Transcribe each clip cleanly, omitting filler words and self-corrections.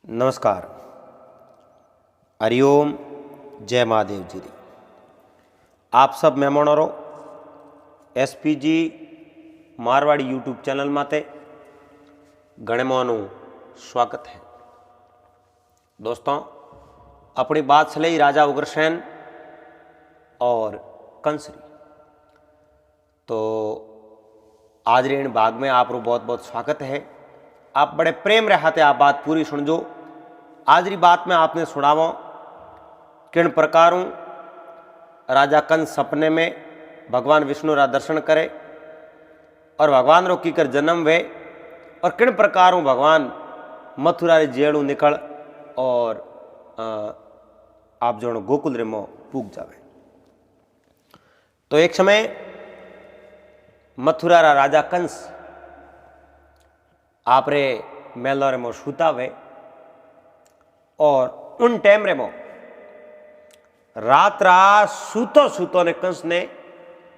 नमस्कार। हरिओम। जय महादेव जी। आप सब मेहमानों एसपीजी मारवाड़ी यूट्यूब चैनल माते गणमानु स्वागत है। दोस्तों, अपनी बात चले ही राजा उग्रसेन और कंसरी। तो आज रे इन भाग में आप बहुत बहुत स्वागत है। आप बड़े प्रेम रहते आप बात पूरी सुनजो। आज री बात में आपने सुनावो किन प्रकारों राजा कंस सपने में भगवान विष्णु रा दर्शन करे और भगवान रो कीकर जन्म वे और किन प्रकारों भगवान मथुरा रे जेड़ू निकल और आप जो गोकुल रे मो पूग जावे। तो एक समय मथुरा रा राजा कंस आप रे मेलो रे मो सुतावे और उन टाइम रे मो रात रात सूतो सूतो ने कंस ने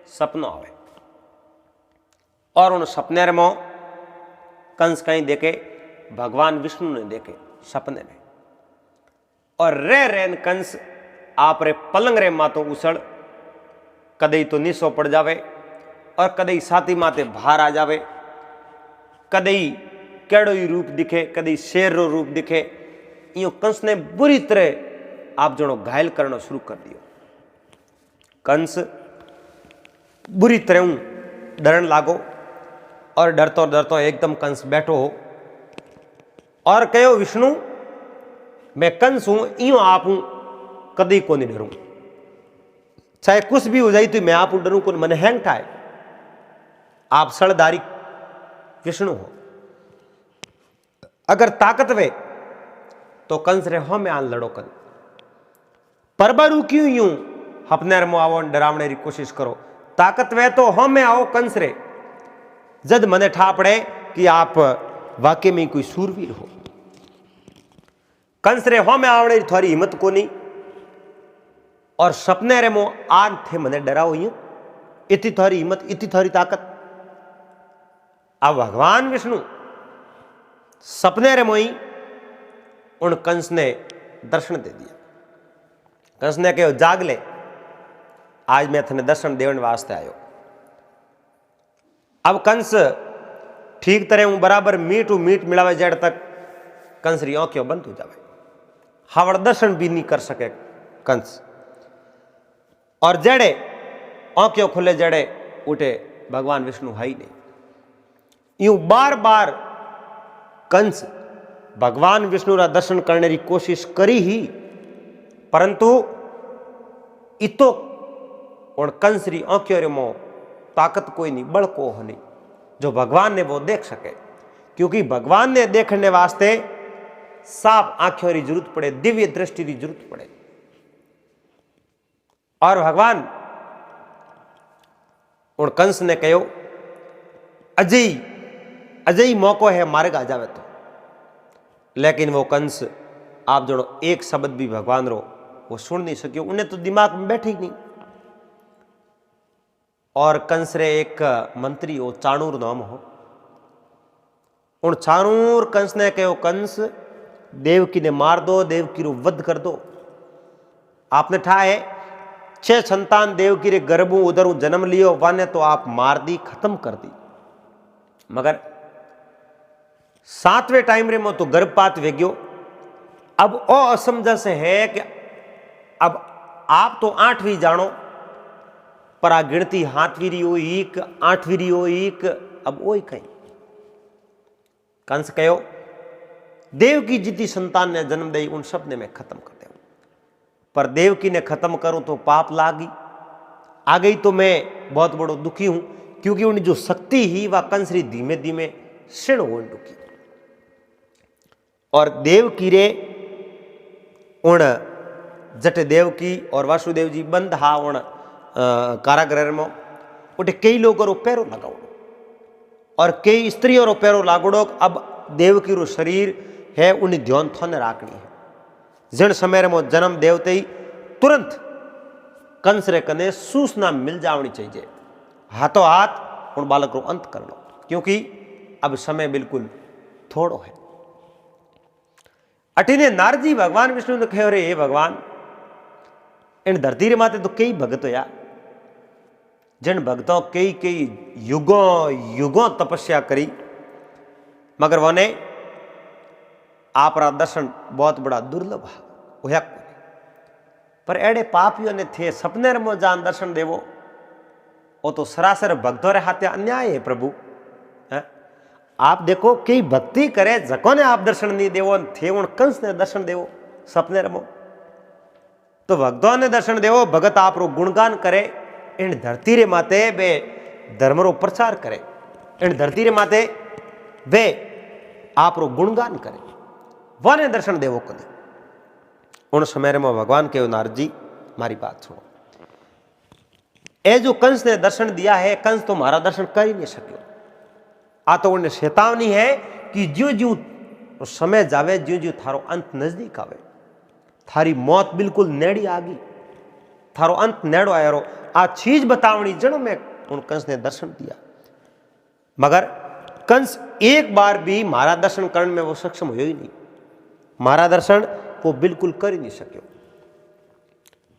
सपनो आवे और उन सपने रे मो कंस कहीं देखे भगवान विष्णु ने देखे सपने में और रे कंस आप रे पलंग रे मातो उछल कदई तो नीसो पड़ जावे और कदई साथी माते बाहर आ जावे। कदई केड़ो ही रूप दिखे, कदई शेर रो रूप दिखे। यो कंस ने बुरी तरह आप जनो घायल करना शुरू कर दियो। कंस बुरी तरह डरन लागो और डरतो डरतो एकदम कंस बैठो हो और कहो विष्णु मैं कंस हूं, इं आप हूं, कदी को नहीं डरूं। चाहे कुछ भी हो जाए तो मैं आप डरूं को मन हैंग ठाए। आप सड़धारी विष्णु हो। अगर ताकत वे तो कंस रे हो में आन लड़ो कल परबरू क्यों यूं अपने मो आवो डरावने री कोशिश करो। ताकत वे तो हो में आओ कंस रे जद मने ठा पड़े कि आप वाकई में कोई सूरवीर हो। कंस रे हो में आवने थोड़ी हिम्मत को नहीं और सपने रे मो आन थे मने डराओ यूं। इतनी थोड़ी हिम्मत, इतनी थोड़ी ताकत। अब भगवान विष्णु सपने रे मोई उन कंस ने दर्शन दे दिया। कंस ने कहो जाग ले, आज मैं थने दर्शन देवन वास्ते आयो। अब कंस ठीक तरह हूं बराबर मीट मिलावे जड़ तक कंस री आंखें बंद हो जावे। हावड़ दर्शन भी नहीं कर सके कंस और जड़े आंखें खुले जड़े उठे भगवान विष्णु है ही नहीं। यूं बार बार कंस भगवान विष्णु रा दर्शन करने की कोशिश करी ही, परंतु इतो और कंस री आंखों रे मो ताकत कोई नहीं, बल को हो नहीं जो भगवान ने वो देख सके। क्योंकि भगवान ने देखने वास्ते साफ आंखों की जरूरत पड़े, दिव्य दृष्टि की जरूरत पड़े। और भगवान और कंस ने कहो अजय मौको है मारे आ जावे तो। लेकिन वो कंस आप जो एक शब्द भी भगवान रो वो सुन नहीं सके, उन्हें तो दिमाग में बैठे ही नहीं। और कंस रे एक मंत्री हो चाणूर नाम हो, उन चाणूर कंस ने कहो कंस देवकी ने मार दो, देवकी रो वध कर दो। आपने ठाए 6 संतान देवकी रे गर्भों उधर जन्म लियो, वाने तो आप मार दी, खत्म कर दी। मगर 7वें टाइम रे मो तो गर्भपात वे गयो। अब ओ असमंजस है कि अब आप तो 8वीं जानो पर आ गिनती 7वीं री हो एक, 8वीं री हो एक, अब वो ही कहीं। कंस कहो देवकी जितनी संतान ने जन्म दे उन सब ने मैं खत्म कर दे, पर देवकी ने खत्म करूं तो पाप लागी आ गई तो मैं बहुत बड़ो दुखी हूं। क्योंकि उन जो शक्ति ही वह कंस री धीमे धीमे क्षीण हो डुकी और देवकी रे उन जट देवकी और वासुदेव जी बंद हा उन कारागृह में उठे कई लोगों रो पैरों लगावड़ो और कई स्त्रियों रो पैरों लागोड़ो। अब देवकी रो शरीर है उन्हें ध्यान थोने राखनी है। जिन समय में जन्म देवते ही तुरंत कंस रे कने सूचना मिल जावनी चाहिए, हाथों हाथ उन बालक रो अंत कर लो, क्योंकि अब समय बिल्कुल थोड़ो है। अठीने नारजी भगवान विष्णु ने कहो रे हे भगवान इन धरती रे माते तो कई भगत होया जिन भक्तों कई कई युगों युगों तपस्या करी मगर वने आपरा दर्शन बहुत बड़ा दुर्लभ होया पर एड़े पापियों ने थे सपने में जान दर्शन देवो वो तो सरासर भक्तों रे हाथे अन्याय है प्रभु है? आप देखो कई भक्ति करे जको ने आप दर्शन नहीं देवो थे उन कंस ने दर्शन देवो सपने रमो तो भक्तों ने दर्शन देवो भगत आप रो गुणगान करे इन धरती रे माते बे धर्म रो प्रचार करे इन धरती रे माते वे आप रो गुणगान करे वने दर्शन देवो कदे उन समय में भगवान के नारद जी मारी बात सुनो ए जो कंस ने दर्शन दिया है कंस तो हमारा दर्शन कर ही नहीं सको आ तो उन्हें चेतावनी है कि ज्यों ज्यों समय जावे ज्यों ज्यों थारो अंत नजदीक आवे थारी मौत बिल्कुल नेड़ी आ गई थारो अंत नेड़ो आयो आ चीज बतावनी जनो में उन कंस ने दर्शन दिया मगर कंस एक बार भी महारा दर्शन करने में वो सक्षम हो ही नहीं महारा दर्शन वो बिल्कुल कर ही नहीं सके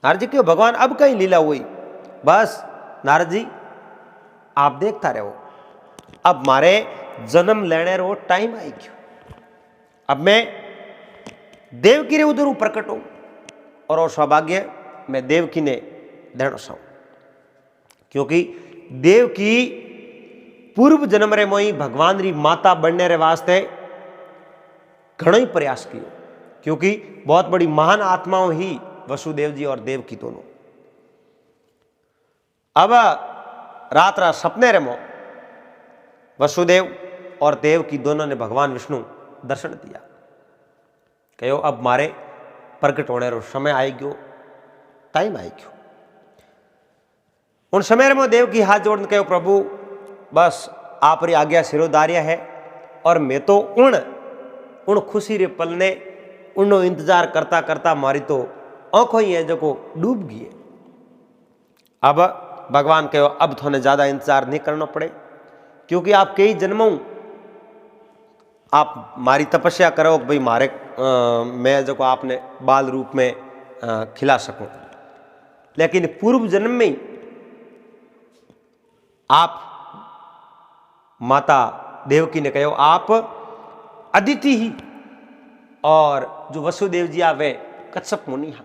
नारद जी क्यों भगवान अब कहीं लीला हुई बस नारद जी आप देखता रहो अब मारे जन्म लेने रो टाइम आई क्यों अब मैं देवकी रे उधर प्रकट हूं और वो सौभाग्य मैं देवकी ने देना चाहूं क्योंकि देवकी पूर्व जन्म रे मोई भगवान री माता बनने रे वास्ते घणो ही प्रयास किया क्योंकि बहुत बड़ी महान आत्माओं ही वसुदेव जी और देवकी दोनों अब रात रात सपने रे मो वसुदेव और देवकी दोनों ने भगवान विष्णु दर्शन दिया कहो अब मारे प्रकट होने रो समय आई गयो टाइम आई गयो उन समय में देव की हाथ जोड़ने कहो प्रभु बस आप री आज्ञा सिरोधार्य है और मैं तो उन खुशी रे पल ने उनो इंतजार करता करता मारी तो आंखों ही है जो को डूब गई अब भगवान कहो अब थोड़े ज्यादा इंतजार नहीं करना पड़े क्योंकि आप कई जन्मों आप मारी तपस्या करो भाई मारे मैं जो को आपने बाल रूप में खिला सकूं लेकिन पूर्व जन्म में आप माता देवकी ने कहो आप अदिति ही और जो वसुदेव जी आवे कच्छप मुनि हा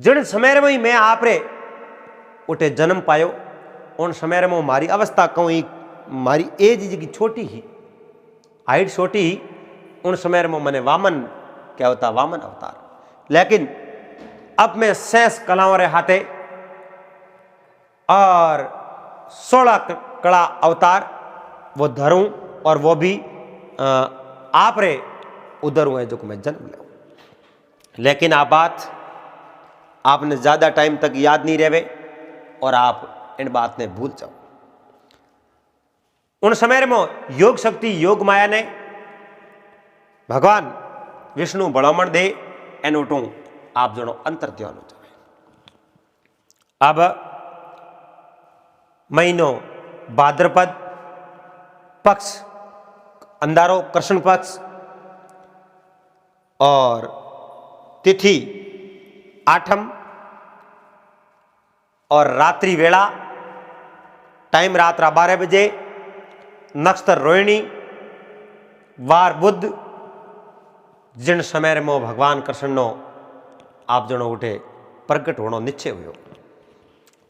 जिन समय में मैं आप रे उठे जन्म पायो उन समय में मारी अवस्था कहूँ मारी एज जी छोटी ही हाइट छोटी ही उन समय में मैंने वामन क्या होता वामन अवतार लेकिन अब मैं शेष कलाओं रे हाथे और 16 कला अवतार वो धरूं और वो भी आप रे उधर हुए जो मैं जन्म लूं लेकिन आप बात आपने ज्यादा टाइम तक याद नहीं रहे और आप इन बात ने भूल जाओ उन समय में योग शक्ति योग माया ने भगवान विष्णु बड़ामण दे एन उठू आप जनो अंतर ध्यान हो जाए अब महीनो भाद्रपद पक्ष अंधारो कृष्ण पक्ष और तिथि आठम और रात्रि वेला टाइम रात 12 बजे नक्षत्र रोहिणी वार बुध जिन समय में भगवान कृष्ण नो आप जनो उठे प्रकट होना निश्चय हुआ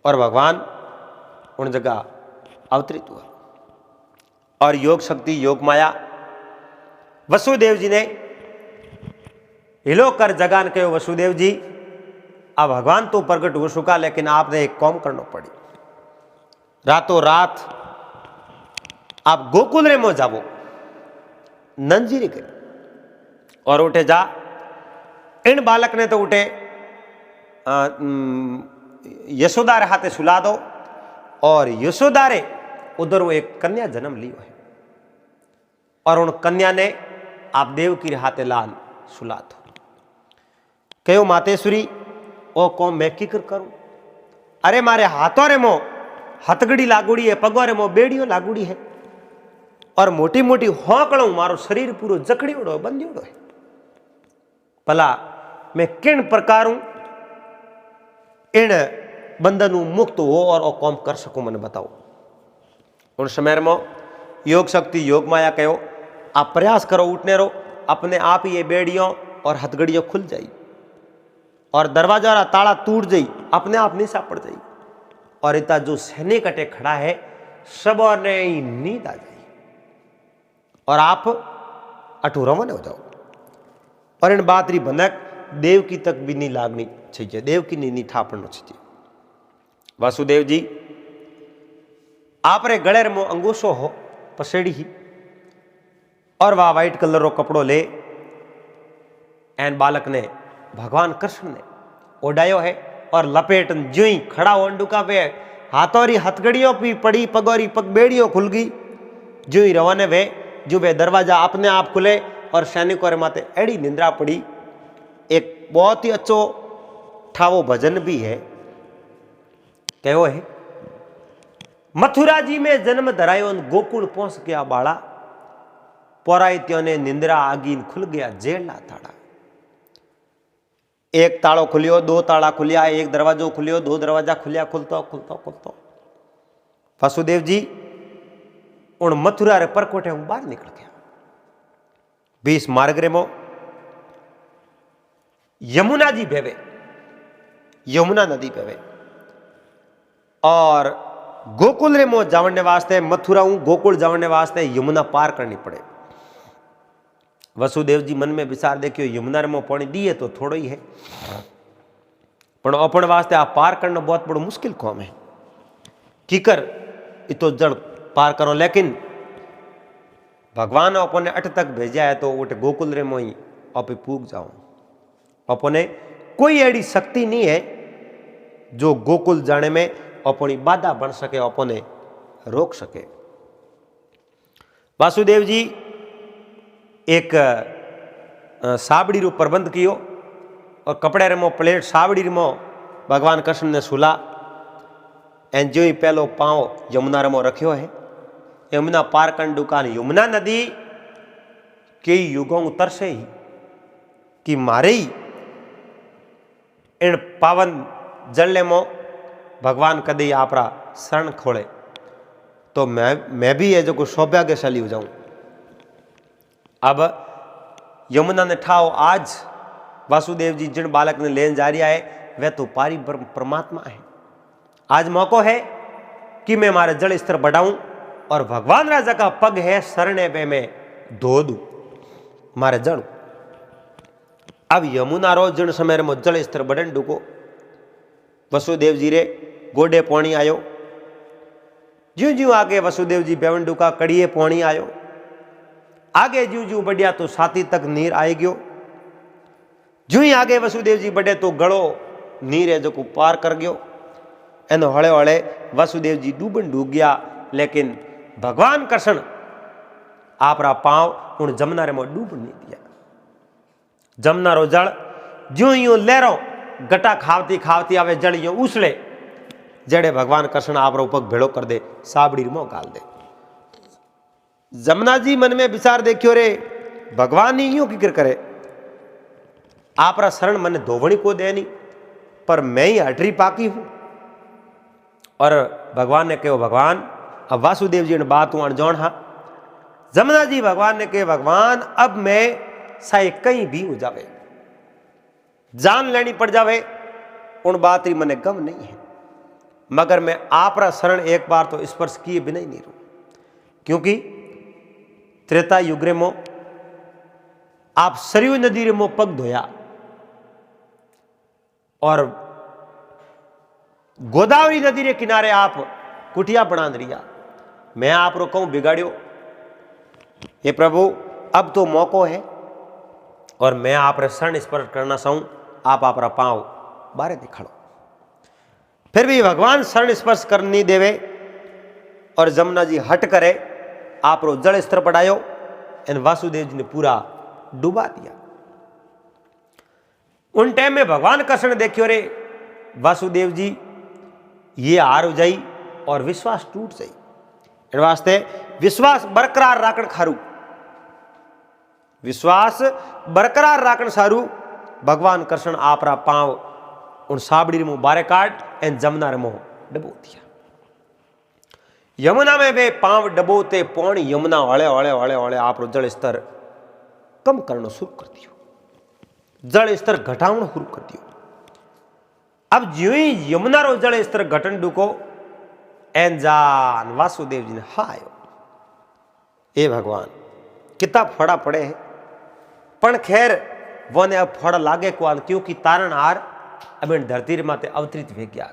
और भगवान उन जगह अवतरित हुआ और योग शक्ति योग माया वसुदेव जी ने हिलो कर जगान कहो वसुदेव जी अब भगवान तो प्रकट हो चुका लेकिन आपने एक काम करना पड़ी रातों रात आप गोकुल रे मो जावो नंजीरी के और उठे जा इन बालक ने तो उठे यशोदा रे हाथे सुला दो और यशोदा रे उधर वो एक कन्या जन्म लियो है और उन कन्या ने आप देव की हाथे लाल सुला दो कहो मातेश्वरी ओ कौन मैं किकर करूं अरे मारे हाथों रे मो हथगड़ी लागूड़ी है पगों रे मो बेड़ियों लागूड़ी है और मोटी मोटी होकड़ो मारो शरीर पूरो जकड़ीड़ो बंधीड़ो है भला मैं किन प्रकार इन बंधन मुक्त हो और काम कर सकूं, मैंने बताओ। उन समय में योग शक्ति योग माया कहो, आप प्रयास करो, उठने रहो, अपने आप ही ये बेड़ियों और हथगड़ियों खुल जाई और दरवाजा रा ताला टूट जाई, अपने आप नहीं सापड़ जाई। और इतना जो सैनिक अटे खड़ा है सब ने नींद आ जाए और आप अठू रवन हो जाओ। और इन बात री भनक देव की तक भी नहीं लागनी चाहिए, देव की नहीं ठापड़ना चाहिए। वासुदेव जी आप रे गले में अंगूठो हो पसेड़ी ही और वह वाइट कलर रो कपड़ो ले एन बालक ने भगवान कृष्ण ने ओढ़ायो है और लपेटन जो ही खड़ा हो डुका पे हाथों री हथगड़ियों भी पड़ी, पगोरी पग बेड़ियों खुल गई। जो ही रवाने वे जो वे दरवाजा अपने आप खुले और सैनिकों रे माथे एड़ी निंद्रा पड़ी। एक बहुत ही अच्छो ठावो भजन भी है, कहो है, मथुरा जी में जन्म धरायो गोकुल पहुंच गया बाड़ा, पौराइत्यों ने निंद्रा आगीन खुल गया जेला ताड़ा। एक ताड़ो खुलियो, दो ताड़ा खुलिया, एक दरवाजो खुलियो, दो दरवाजा खुलिया, खुलतो खुलतो खुलतो वासुदेव जी उन मथुरा रे परकोटे हूं बाहर निकल गया। 20 मार्ग रे मो यमुना जी बेवे, यमुना नदी बेवे और गोकुल रे मो जावने वास्ते, मथुरा हूं गोकुल जावने वास्ते यमुना पार करनी पड़े। वसुदेव जी मन में विचार देखियो, यमुना रे मो पानी दिए तो थोड़ो ही है, पण अपन वास्ते आ पार करना बहुत बड़ो मुश्किल काम है। कीकर इतो जड़ पार करो, लेकिन भगवान अपने अट तक भेजा है तो उठे गोकुल रे मोई आप पूग जाओ। अपने कोई ऐसी शक्ति नहीं है जो गोकुल जाने में अपनी बाधा बन सके, अपने रोक सके। वासुदेव जी एक साबड़ी रो प्रबंध कियो और कपड़े रे मो प्लेट साबड़ी रे मो भगवान कृष्ण ने सुला एन जो ही पहलो पांव यमुना रे मो रखियो है। यमुना पार करन दुकान यमुना नदी कई युगों तरसे ही कि मारे ही इन पावन जल मो भगवान कदी आपरा शरण खोले तो मैं भी ये जो को सौभाग्यशाली हो जाऊं। अब यमुना ने ठाओ आज वासुदेव जी जिन बालक ने लेन जा रहा है वह तो पारी परमात्मा है। आज मौको है कि मैं मारे जल स्तर बढ़ाऊं और भगवान राजा का पग है शरणे पे मैं धो दूं मारे जल। अब यमुना रो जिन समय में जल स्तर बढ़न डूको वसुदेव जी रे गोडे पानी आयो। ज्यों ज्यों आगे वसुदेव जी बेवन डूका कड़िए पानी आयो। आगे ज्यों ज्यों बढ़िया तो छाती तक नीर आई गयो। ज्यों ही आगे वसुदेव जी बढ़े तो गड़ो नीर है जो को पार कर गयो। एनो हड़े हड़े वसुदेव जी डूबन डूब गया, लेकिन भगवान कृष्ण आपरा पांव उन जमुना रे में डूब नहीं दिया। जमुना रो जल ज्यों यूं लहरों गटा खावती खावती आवे जल यूं उछले जड़े भगवान कृष्ण आपरो पग भेड़ो कर दे साबड़ी में गाल दे। जमुना जी मन में विचार देखियो रे भगवान ही यूं किकर करे आपरा शरण मन धोवणी को दे नहीं पर मैं ही हटरी पाकी हूं। और भगवान ने कहो भगवान अब वासुदेव जी ने बात हूं अनजान हा। जमुना जी भगवान ने कहे भगवान अब मैं साए कहीं भी हो जावे जान लेनी पड़ जावे उन बात री मने गम नहीं है, मगर मैं आपरा शरण एक बार तो स्पर्श किए बिना ही नहीं रहूं। क्योंकि त्रेता युग रे मो आप सरयू नदी रे मो पग धोया और गोदावरी नदी रे किनारे आप कुटिया बना दिया। मैं आप रो कहूं बिगाड़ियो। हे प्रभु अब तो मौको है और मैं आप रे शरण स्पर्श करना चाहूं। आप आपरा पांव बारे दिखाड़ो। फिर भी भगवान शरण स्पर्श कर नहीं देवे और जमुना जी हट करे आप रो जल स्तर बढ़ायो एन वासुदेव जी ने पूरा डुबा दिया। उन टाइम में भगवान कृष्ण देखियो रे वासुदेव जी ये हार हो जाई और विश्वास टूट जाई। इन वास्ते विश्वास बरकरार राखण खारू, विश्वास बरकरार राखण सारू भगवान कृष्ण आपरा पांव उन साबड़ी मुंह बारे काट एन जमुना रे मुंह डबो दिया। यमुना में वे पांव डबोते पौन यमुना हळे हळे हळे हळे आप जल स्तर कम करना शुरू कर दियो, जल स्तर घटावना शुरू कर दियो। अब ज्यों ही यमुना रो जल स्तर घटन डूको एन जान वासुदेव जी ने हायो ए भगवान कितना फड़ा पड़े है, पण खैर वो ने अब फड़ लागे को क्योंकि तारण हार अब इन धरती रे माते अवतरित वे गया।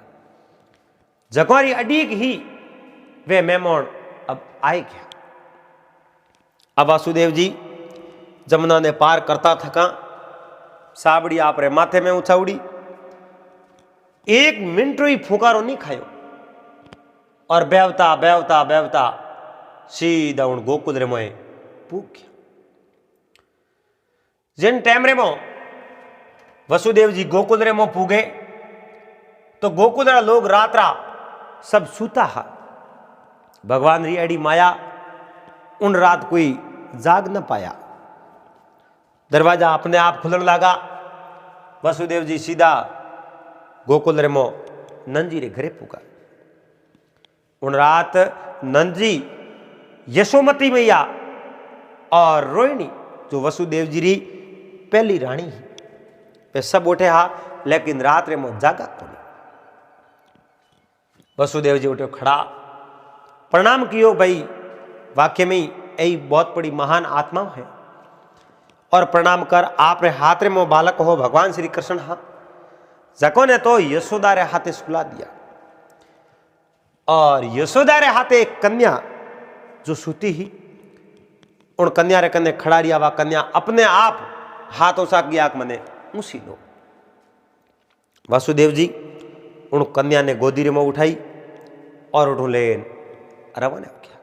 जगवारी अडीक ही वे मेमोन अब आए गया। अब वासुदेव जी जमुना ने पार करता थका, साबड़ी आप रे माथे में उछाउड़ी, एक मिनट ही फुकारो नहीं खायो और बेवता बेवता बेवता सीधा उन गोकुल रे मोए पूग गया। जिन टाइम रे मो वसुदेव जी गोकुल रे मो पूगे तो गोकुल रा लोग रात्रा सब सूता हा। भगवान री अड़ी माया उन रात कोई जाग न पाया। दरवाजा अपने आप खुलन लगा। वसुदेव जी सीधा गोकुल रे मो नंजी रे घरे पूगा। उन रात नंजी यशोमती मैया और रोहिणी जो वसुदेव जी री पहली रानी ही वे सब उठे हा, लेकिन रात रे मो जागा कोनी। वसुदेव जी उठे खड़ा प्रणाम कियो, भाई वाक्य में यही बहुत बड़ी महान आत्मा है और प्रणाम कर आप रे हाथ रे मो बालक हो भगवान श्री कृष्ण हा, जको ने तो यशोदा रे हाथे सुला दिया और यशोदा रे हाथे एक कन्या जो सूती ही उन कन्या रे कन्या खड़ा रिया। वा कन्या अपने आप हाथों सा गया मने ऊसी लो। वासुदेव जी उन कन्या ने गोदी रे में उठाई और उठो लेन रवाना हो गया।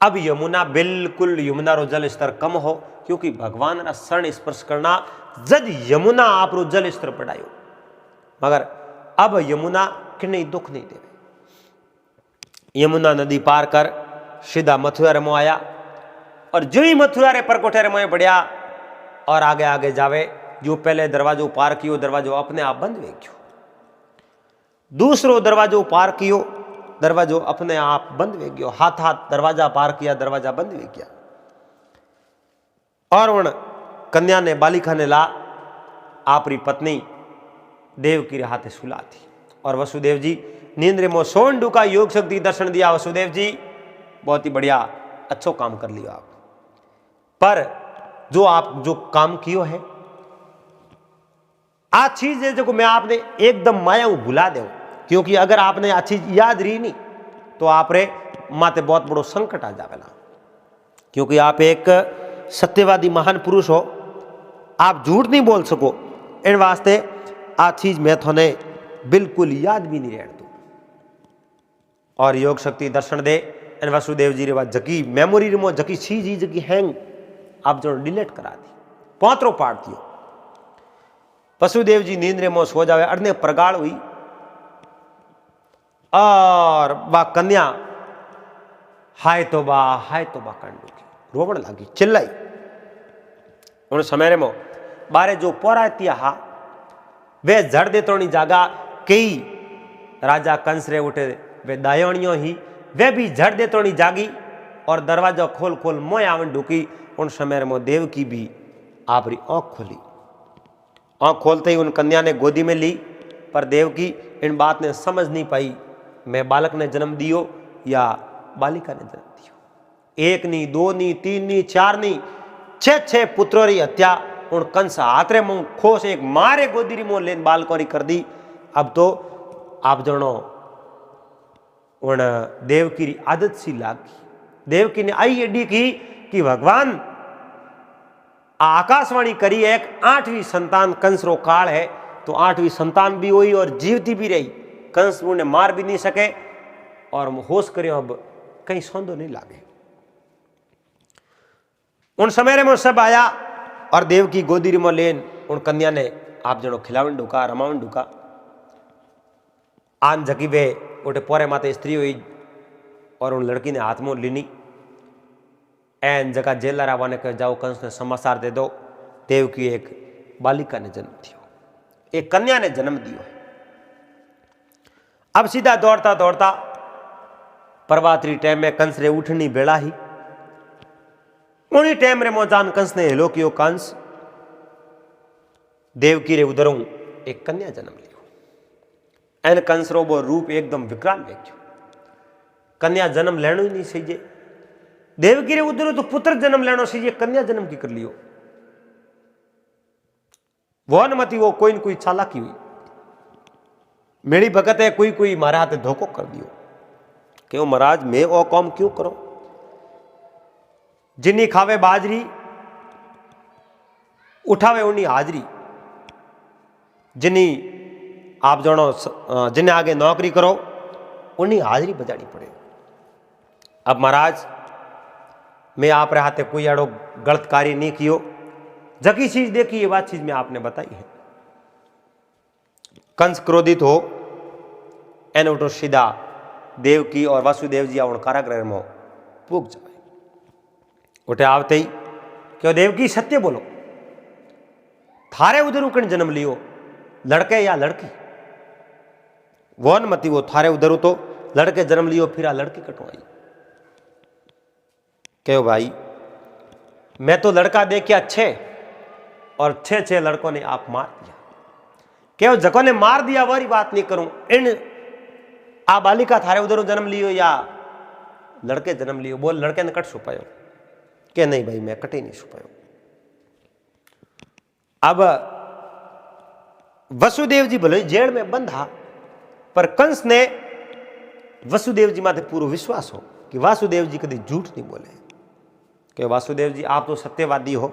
अब यमुना बिल्कुल यमुना रो जल स्तर कम हो क्योंकि भगवान रा शरण स्पर्श करना जज यमुना आप रो जल स्तर बढ़ायो, मगर अब यमुना किन्हीं दुख नहीं देवे। यमुना नदी पार कर सीधा मथुरा रे मो आया और जो ही मथुरा रे परकोठे रे मोए बढ़िया और आगे आगे जावे, जो पहले दरवाजो पार कियो दरवाजो अपने आप बंद वे गयो। दूसरो दरवाजो पार कियो दरवाजो अपने आप बंद वे गयो। हाथ हाथ दरवाजा पार किया दरवाजा बंद वे गया। और उन कन्या ने बालिका ने ला आपरी पत्नी देवकी रे हाथे सुला थी और वसुदेव जी नींद रे मो सोन डूका योग शक्ति दर्शन दिया। वसुदेव जी बहुत ही बढ़िया अच्छो काम कर लियो आप, पर जो आप जो काम कियो है आ चीज है जो मैं आपने एकदम माया भुला दे, क्योंकि अगर आपने आ चीज याद रही नहीं तो आप रे माते बहुत बड़ो संकट आ जावेला। क्योंकि आप एक सत्यवादी महान पुरुष हो, आप झूठ नहीं बोल सको, इन वास्ते आ चीज मैं थोने बिल्कुल याद भी नहीं रहने दो। और योग शक्ति दर्शन दे इन वसुदेव जी रे बात जकी मेमोरी रे मो जकी चीज ही जकी हैंग आप जो डिलीट करा दी, पोतरो पाट दियो। वसुदेव जी नींद रे मो सो जावे, अड़ने प्रगाड़ हुई और बा कन्या हाय तोबा कंडू की रोवण लागी, चिल्लाई। उन समय रे मो बारे जो पोरातिया हा वे जड़ दे तोनी जागा कई राजा कंस रे उठे वे दायोणियों ही वे भी झड़ दे तोनी जागी और दरवाजा खोल खोल मोय आवन ढुकी। उन समय रे मो देव की भी आपरी आंख खोली। आंख खोलते ही उन कन्या ने गोदी में ली, पर देव की इन बात ने समझ नहीं पाई मैं बालक ने जन्म दियो या बालिका ने जन्म दियो। एक नहीं, दो नहीं, तीन नहीं, चार नहीं, छह पुत्रों री हत्या उन कंस हाथरे मुंह खोस एक मारे गोदी री मुंह लेन बालकों री कर दी। अब तो आप जनो उन देवकी री आदत सी लागी। देवकी ने आई एडी की कि भगवान आकाशवाणी करी एक 8वीं संतान कंस रो काल है, तो 8वीं संतान भी हुई और जीवती भी रही। कंस उन्हें मार भी नहीं सके और होश करियो अब कहीं सौंदो नहीं लागे। उन समय में सब आया और देव की गोदी रिमो लेन उन कन्या ने आप जनो खिलावन ढुका रमावन ढुका। आन जकी वे उठे पोरे माते स्त्री हुई और उन लड़की ने हाथ में लीनी। एन जगह जेलर आवा ने कह जाओ कंस ने समाचार दे दो देव की एक बालिका ने जन्म दियो, एक कन्या ने जन्म दियो। अब सीधा दौड़ता दौड़ता प्रभातरी टाइम में कंस रे उठनी बेला ही उन्हीं टाइम रे मोजान कंस ने हेलो कियो, कंस देवकी रे उदरों एक कन्या जन्म लियो। एन कंस रो वो रूप एकदम विकराल वेख्यो। कन्या जन्म लेनो ही नहीं सही, देवकी रे उदरों तो पुत्र जन्म लेनो सही, कन्या जन्म की कर लियो। वो अनुमति वो कोई न कोई चालाकी हुई, मेरी भगत है कोई कोई मारा हाथ धोखो कर दियो। क्यों महाराज मैं वो काम क्यों करो, जिन्नी खावे बाजरी उठावे उन्नी हाजरी, जिन्नी आप जानो जिन्हें आगे नौकरी करो उन्हीं हाजरी बजानी पड़े। अब महाराज मैं आप रे हाथे कोई आड़ो गलत कार्य नहीं कियो, जकी चीज देखी ये बात चीज में आपने बताई है। कंस क्रोधित हो एन उठो सीधा देवकी और वासुदेव जी आवण कारागृह में पूग जाए। उठे आवते ही क्यों देवकी सत्य बोलो, थारे उधर कण जन्म लियो, लड़के या लड़की? वो अनुमति वो थारे उधर तो लड़के जन्म लियो, फिर आ लड़की कटवाई। क्यों भाई मैं तो लड़का देखिया 6 और 6 लड़कों ने आप मार दिया। क्यों जको ने मार दिया वाली बात नहीं करूं, इन आ बालिका थारे उधर जन्म लियो या लड़के जन्म लियो? बोल लड़के ने कट छुपायो के नहीं भाई मैं कटे नहीं छुपायो। अब वसुदेव जी भले जेल में बंधा, पर कंस ने वसुदेव जी माथे पूरा विश्वास हो कि वासुदेव जी कभी झूठ नहीं बोले। कि वासुदेव जी आप तो सत्यवादी हो,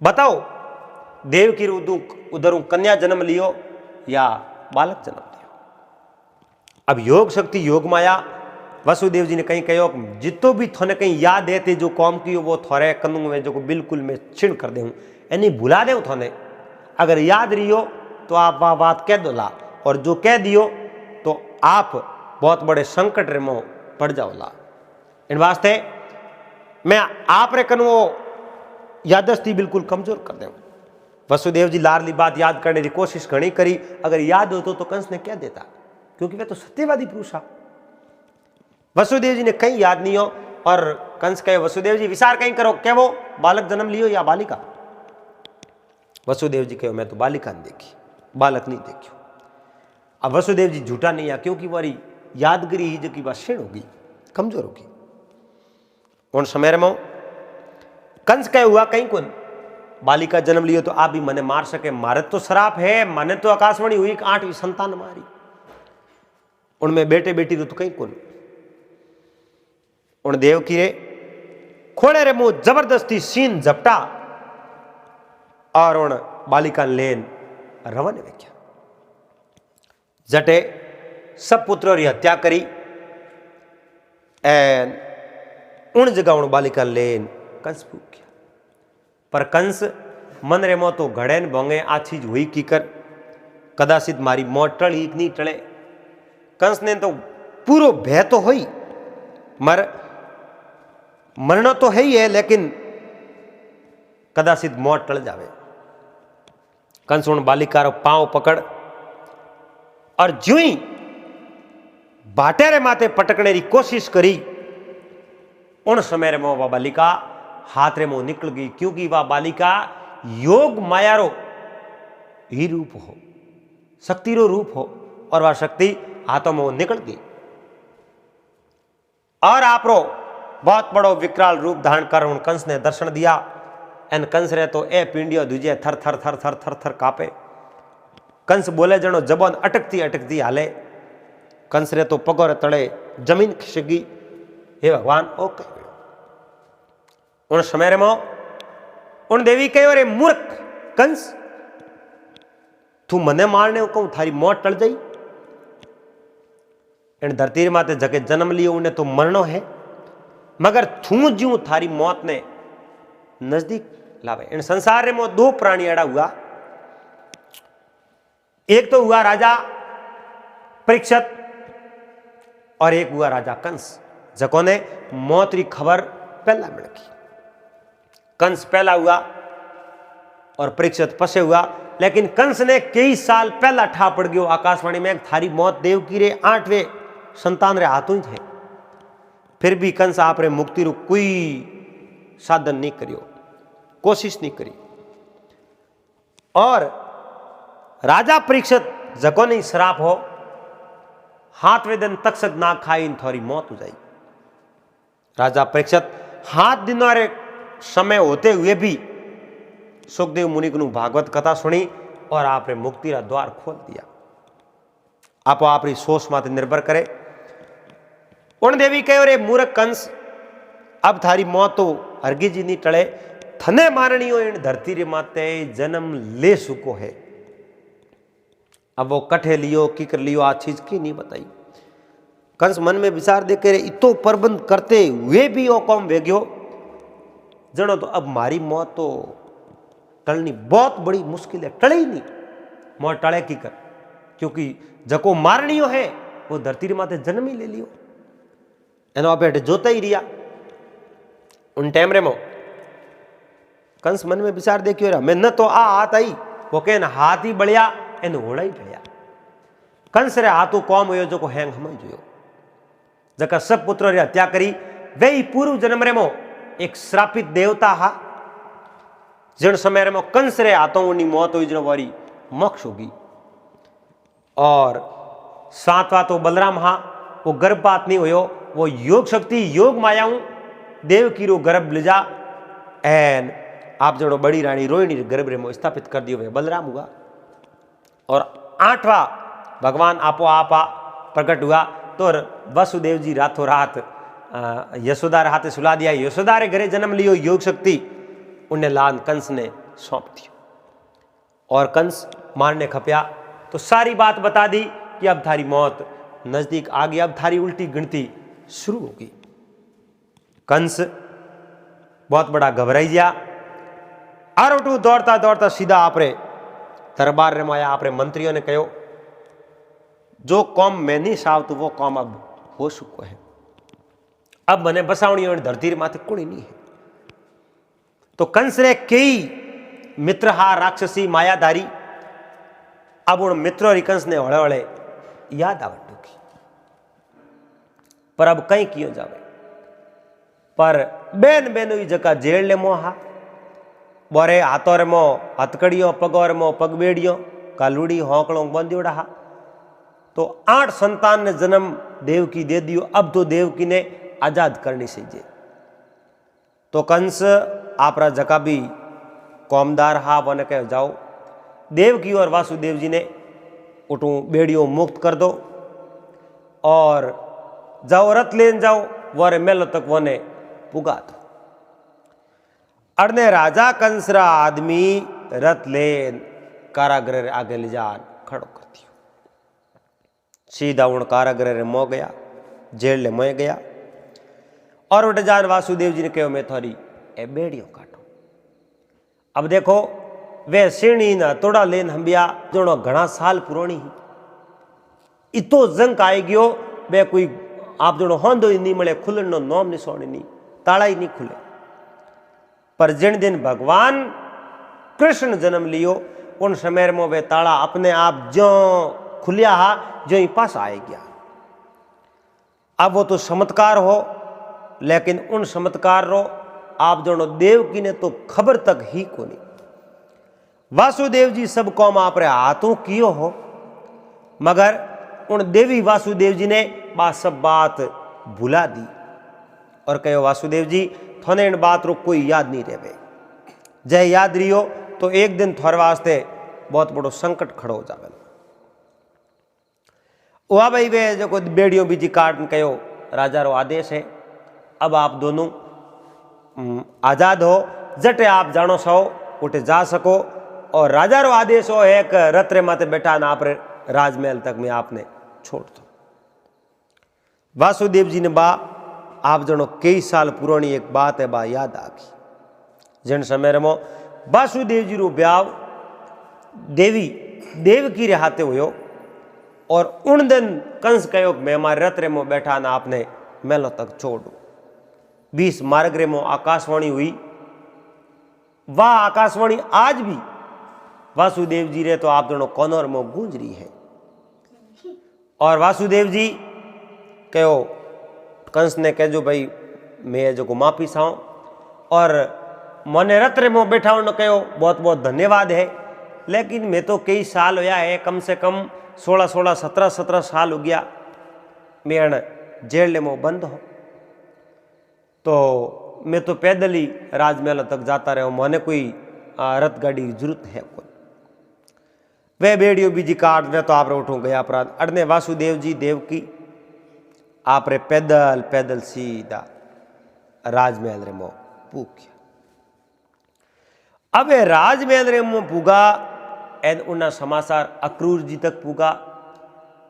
बताओ देव की उधर कन्या जन्म लियो या बालक जन्म लियो? अब योग शक्ति योग माया वसुदेव जी ने कहीं कहो जितो भी थोने कहीं याद देते जो कौम की वो थोड़े कनूंग में जो बिल्कुल मैं छिण कर दे यानी भुला दे थोने। अगर याद रहियो तो आप वह बात कह दो ला, और जो कह दियो तो आप बहुत बड़े संकट रे में पड़ जाओ ला। इन वास्ते मैं आप रे कन वो यादस्ती बिल्कुल कमजोर कर दूं। वसुदेव जी लारली बात याद करने की कोशिश घनी करी, अगर याद होतो तो कंस ने कह देता, क्योंकि वह तो सत्यवादी पुरुष है। वसुदेव जी ने कहीं याद नहीं हो, और कंस कहे वसुदेव जी विचार कहीं करो, क्या वो बालक जन्म लियो या बालिका? वसुदेव जी कहो मैं तो बालिका नहीं देखी, बालक नहीं देखी। अब वसुदेव जी झूठा नहीं है, क्योंकि वारी यादगिरी ही जो की बात क्षीण होगी, कमजोर होगी। उन समय में कंस कहे हुआ कहीं कौन बालिका जन्म लियो तो आप भी मने मार सके, मारे तो शराप है, मने तो आकाशवाणी हुई 8वीं संतान मारी, उनमें बेटे बेटी तो कहीं कौन। उन देव की रे खोड़े रे मुंह जबरदस्ती सीन झपटा और उन बालिका लेन रवन वेख्या। जटे सब पुत्रों की हत्या करी एन उन जगह उन बालिका लेन कंस फूक गया। पर कंस मन रे मो तो घड़े न भोंगे आ चीज हुई की कर, कदाचित मारी मौत टली नहीं टले। कंस ने तो पूरो भय तो हुई, मरना तो है ही है, लेकिन कदाचित मौत टल जावे। कंस उन बालिका रो पांव पकड़ और ज्यों ही बाटेरे माथे पटकने की कोशिश करी, उन समय रे वह बालिका हाथ रे मुंह निकल गई, क्योंकि वह बालिका योग माया रो ही रूप हो, शक्ति रो रूप हो, और वह शक्ति हाथों में निकल गई और आप रो बहुत बड़ो विकराल रूप धारण कर उन कंस ने दर्शन दिया। एन कंस रे तो ए पिंडियो दूजे थर थर थर थर थर थर कापे। कंस बोले जनो जबान अटकती अटकती हाले। कंस रे तो पगोर तड़े जमीन खिसकी। हे भगवान ओ कह उन समय में उन देवी कहो रे मूर्ख कंस, तू मने मारने कहूं थारी मौत टल जाई। इन धरती माते जगे जन्म लियो उन्हें तो मरनो है, मगर थू ज्यों थारी मौत ने नजदीक लावे। इन संसार में दो प्राणी अड़ा हुआ, एक तो हुआ राजा परीक्षित और एक हुआ राजा कंस, जको ने मौत की खबर पहला मिलकी। कंस पहला हुआ और परीक्षित पसे हुआ। लेकिन कंस ने कई साल पहला ठा पड़ गयो आकाशवाणी में, थारी मौत देवकी रे 8वें संतान रे हाथों ही थे। फिर भी कंस आप रे मुक्ति रू कोई साधन नहीं करियो, कोशिश नहीं करी। और राजा परीक्षित जको नहीं श्राप हो, 7वें दिन तक्षक नाग खाई थोड़ी मौत हो जाई। राजा परीक्षित 7 दिनों रे समय होते हुए भी सुखदेव मुनि को भागवत कथा सुनी और आपने मुक्ति का द्वार खोल दिया। आप आपरी सोच माते निर्भर करे। उन देवी कहो रे मूर्ख कंस, अब थारी मौत तो हरगी जी नहीं टले, थने मारणी हो इन धरती रे माते जन्म ले सुको है। अब वो कठे लियो की कर लियो आ चीज की नहीं बताई। कंस मन में विचार देकर इतो प्रबंध करते हुए भी वो कौम वेग्यो जनो तो अब मारी मौत तो टलनी बहुत बड़ी मुश्किल है, टले ही नहीं। मौत टले की कर, क्योंकि जको मारनियो है वो धरती रे माते जन्म ही ले लियो। एनो आप जोता ही रिया। उन टाइम रे मो कंस मन में विचार देखियो रा, मैं न तो आ हाथ आई वो कहन हाथ ही बढ़िया एन होड़ा ही बढ़िया। कंस रे हाथों कौम हुयो जो को हैंग हम जोयो, जका सब पुत्रों री हत्या करी। वे ही पूर्व जन्म रे मो एक श्रापित देवता हा, जिन समय रे मो कंस रे हाथों उनी मौत हुई जो वारी मोक्ष होगी। और 7वां तो बलराम हा, वो गर्भपात नहीं हुयो, वो योग शक्ति योग मायाऊ देव की रो गर्भ ले जा एन आप जड़ो बड़ी रानी रोहिणी गर्भ रे मो स्थापित कर दियो वे बलराम हुआ। और 8वां भगवान आपो आपा प्रकट हुआ तो वसुदेव जी रातों रात यशोदा रे हाथे सुला दिया। यशोदा रे घरे जन्म लियो योग शक्ति, उन्हें लान कंस ने सौंप दिया। और कंस मारने खपया तो सारी बात बता दी कि अब थारी मौत नजदीक आ गई, अब थारी उल्टी गिनती शुरू होगी। कंस बहुत बड़ा घबराई गया। आरोटू दौड़ता दौड़ता सीधा आपरे दरबार रे माया आपरे मंत्रियों ने कहो जो कौम मैं नहीं सावत वो कौम अब हो चुको है, अब मने बसावणी धरती रे माथे कोई नहीं है। तो कंस रे कई मित्र हा राक्षसी मायाधारी, अब उन मित्रों री कंस ने हौले हौले याद आवट की, पर अब कहीं कियो जावे। पर बेन बेन हुई जगह जेल ले मोहा बोरे हाथों रे मो हथकड़ियों पगों रे मो पगबेड़ियों कालूड़ी हौकड़ों बंदियोड़ा हा। तो 8 संतान ने जन्म देवकी दे दियो, अब तो देवकी ने आजाद करनी चाहिए। तो कंस आपरा जका भी कौमदार हा वन कह जाओ देवकी और वासुदेव जी ने उठू बेड़ियों मुक्त कर दो और जाओ रथ लेन जाओ वरे मेलो तक वने पुगा दो। अड़ने राजा कंसरा आदमी रथ लेन कारागृह आगे ले जान खड़ो कर दियो। सीधा उन कारागृह रे मो गया, जेल ले मोए गया। और उठ जान वासुदेव जी ने कहो मैं थोड़ी ए बेड़ियों काटो। अब देखो वे सीणी न तोड़ा लेन हम्बिया जोड़ो घना साल पुरानी ही इतो जंग आई गयो वे कोई आप जोड़ो होंदो ही नहीं मिले, खुलन नो नोम निशानी नहीं, ताला ही नहीं खुले। पर जिन दिन भगवान कृष्ण जन्म लियो उन समय में वे ताला अपने आप जो खुलिया हा जो ही पास आए गया। अब वो तो चमत्कार हो, लेकिन उन चमत्कार रो आप जोड़ो देवकी ने तो खबर तक ही को नहीं। वासुदेव जी सब कौम आप रे हाथों कियो हो, मगर उन देवी वासुदेव जी ने बात सब बात भुला दी और कहो वासुदेव जी थोने इन बात रो कोई याद नहीं रहे। जय याद रियो तो एक दिन थोड़े वास्ते बहुत बड़ो संकट खड़ो हो जावे। वह भाई वे जो बेड़ियों बीजी काट कहो राजा रो आदेश है, अब आप दोनों आजाद हो, जटे आप जानो सो उठे जा सको। और राजा रो आदेश हो एक रथ रे माते बैठा ना आप राजमहल तक में आपने छोड़ दो। वासुदेव जी ने बा आप जनो कई साल पुरानी एक बात है बा याद आ गई। जिन समय रमो वासुदेव जी रो ब्याह देवी देवकी रे हाथे हुयो और उन दिन कंस कहो मैं हमारे रथ रे मो बैठा ना आपने मेलो तक छोड़ू। 20 मार्ग रे मो आकाशवाणी हुई वह आकाशवाणी आज भी वासुदेव जी रे तो आप दोनों कौनोर में गूंज रही है। और वासुदेव जी कहो कंस ने कहो भाई मैं जो माफी साऊं और मने रत्र में बैठा उन्होंने कहो बहुत बहुत धन्यवाद है, लेकिन मैं तो कई साल होया है, कम से कम 16 17 साल हो गया मैं जेल में बंद हो, तो मैं तो पैदल ही राजमहल तक जाता रहा, मैंने कोई रथ गाड़ी की जरूरत है कोई। वे बेड़ियों बीजी काट वे तो आप उठो गया अपराध अड़ने वासुदेव जी देवकी आप रे पैदल पैदल सीधा राजमहल रे मो पूक्या। अब राजमहल रे मो पूगा एन उन्ना समाचार अक्रूर जी तक पूगा।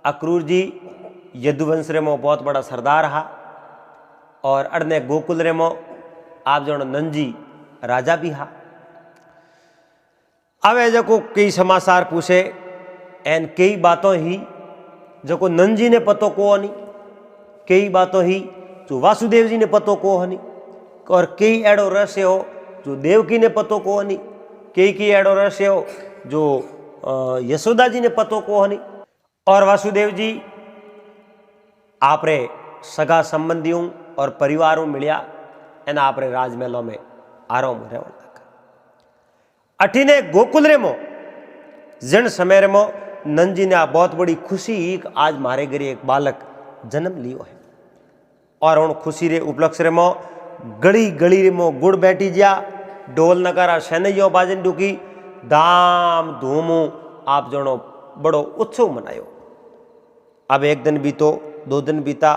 अक्रूर जी यदुवंश रे मो बहुत बड़ा सरदार हा और अड़ने गोकुल रे मो आप जो नंजी राजा भी हा। अब जो कई समाचार पूछे एन कई बातों ही जो नंजी ने पतो को नहीं, कई बातों ही जो वासुदेव जी ने पतो को नहीं, और कई एड़ो रहस्य हो जो देवकी ने पतो को नहीं, कई एड़ो रहस्य हो जो यशोदा जी ने पतो को नहीं। और वासुदेव जी आपरे सगा संबंधियों और परिवारों मिलिया एना आपरे राजमहलों में आराम रहने लगा। अठीने गोकुल रे मो जन समय रे मो नंजी ने आ बहुत बड़ी खुशी आज मारे घरे एक बालक जन्म लियो है, और उन खुशी रे उपलक्ष्य रे मो गली गली रे मो गुड़ बैठी जा ढोल नगारा सैनइयो बाजन डुकी धाम धूम आप जनो बड़ो उत्सव मनायो। अब एक दिन बीतो, 2 दिन बीता,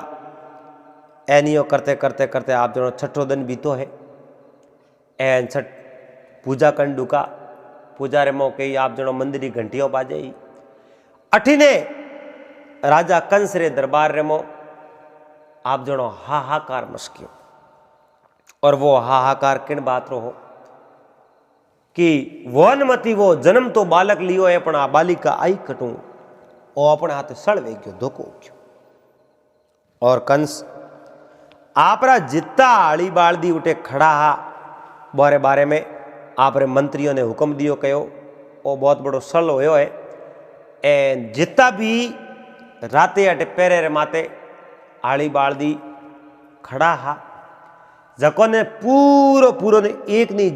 एनियो करते करते करते आप जनो 6ठो दिन बीतो है। एन छठ पूजा कन डुका, पूजा रे मौके आप जनो मंदिर की घंटियों बाजे। अठीने राजा कंस रे दरबार रे मो आप जनो हाहाकार मस्कियो, और वो हाहाकार किन बात रो हो कि वनमती वो जन्म तो बालक लियो है पण आ बालिका आई कटू ओ अपने हाथ सड़वे गयो धोको गयो। और कंस आपरा जितना आड़ी बालदी उठे खड़ा हा बारे बारे में आप रे मंत्रियों ने हुक्म दियो कहो वो बहुत बड़ो सल होयो है। ए जितना भी राते अटे पैरे रे माते आड़ी बालदी खड़ा हा जको ने पूरो पूरो ने एक नी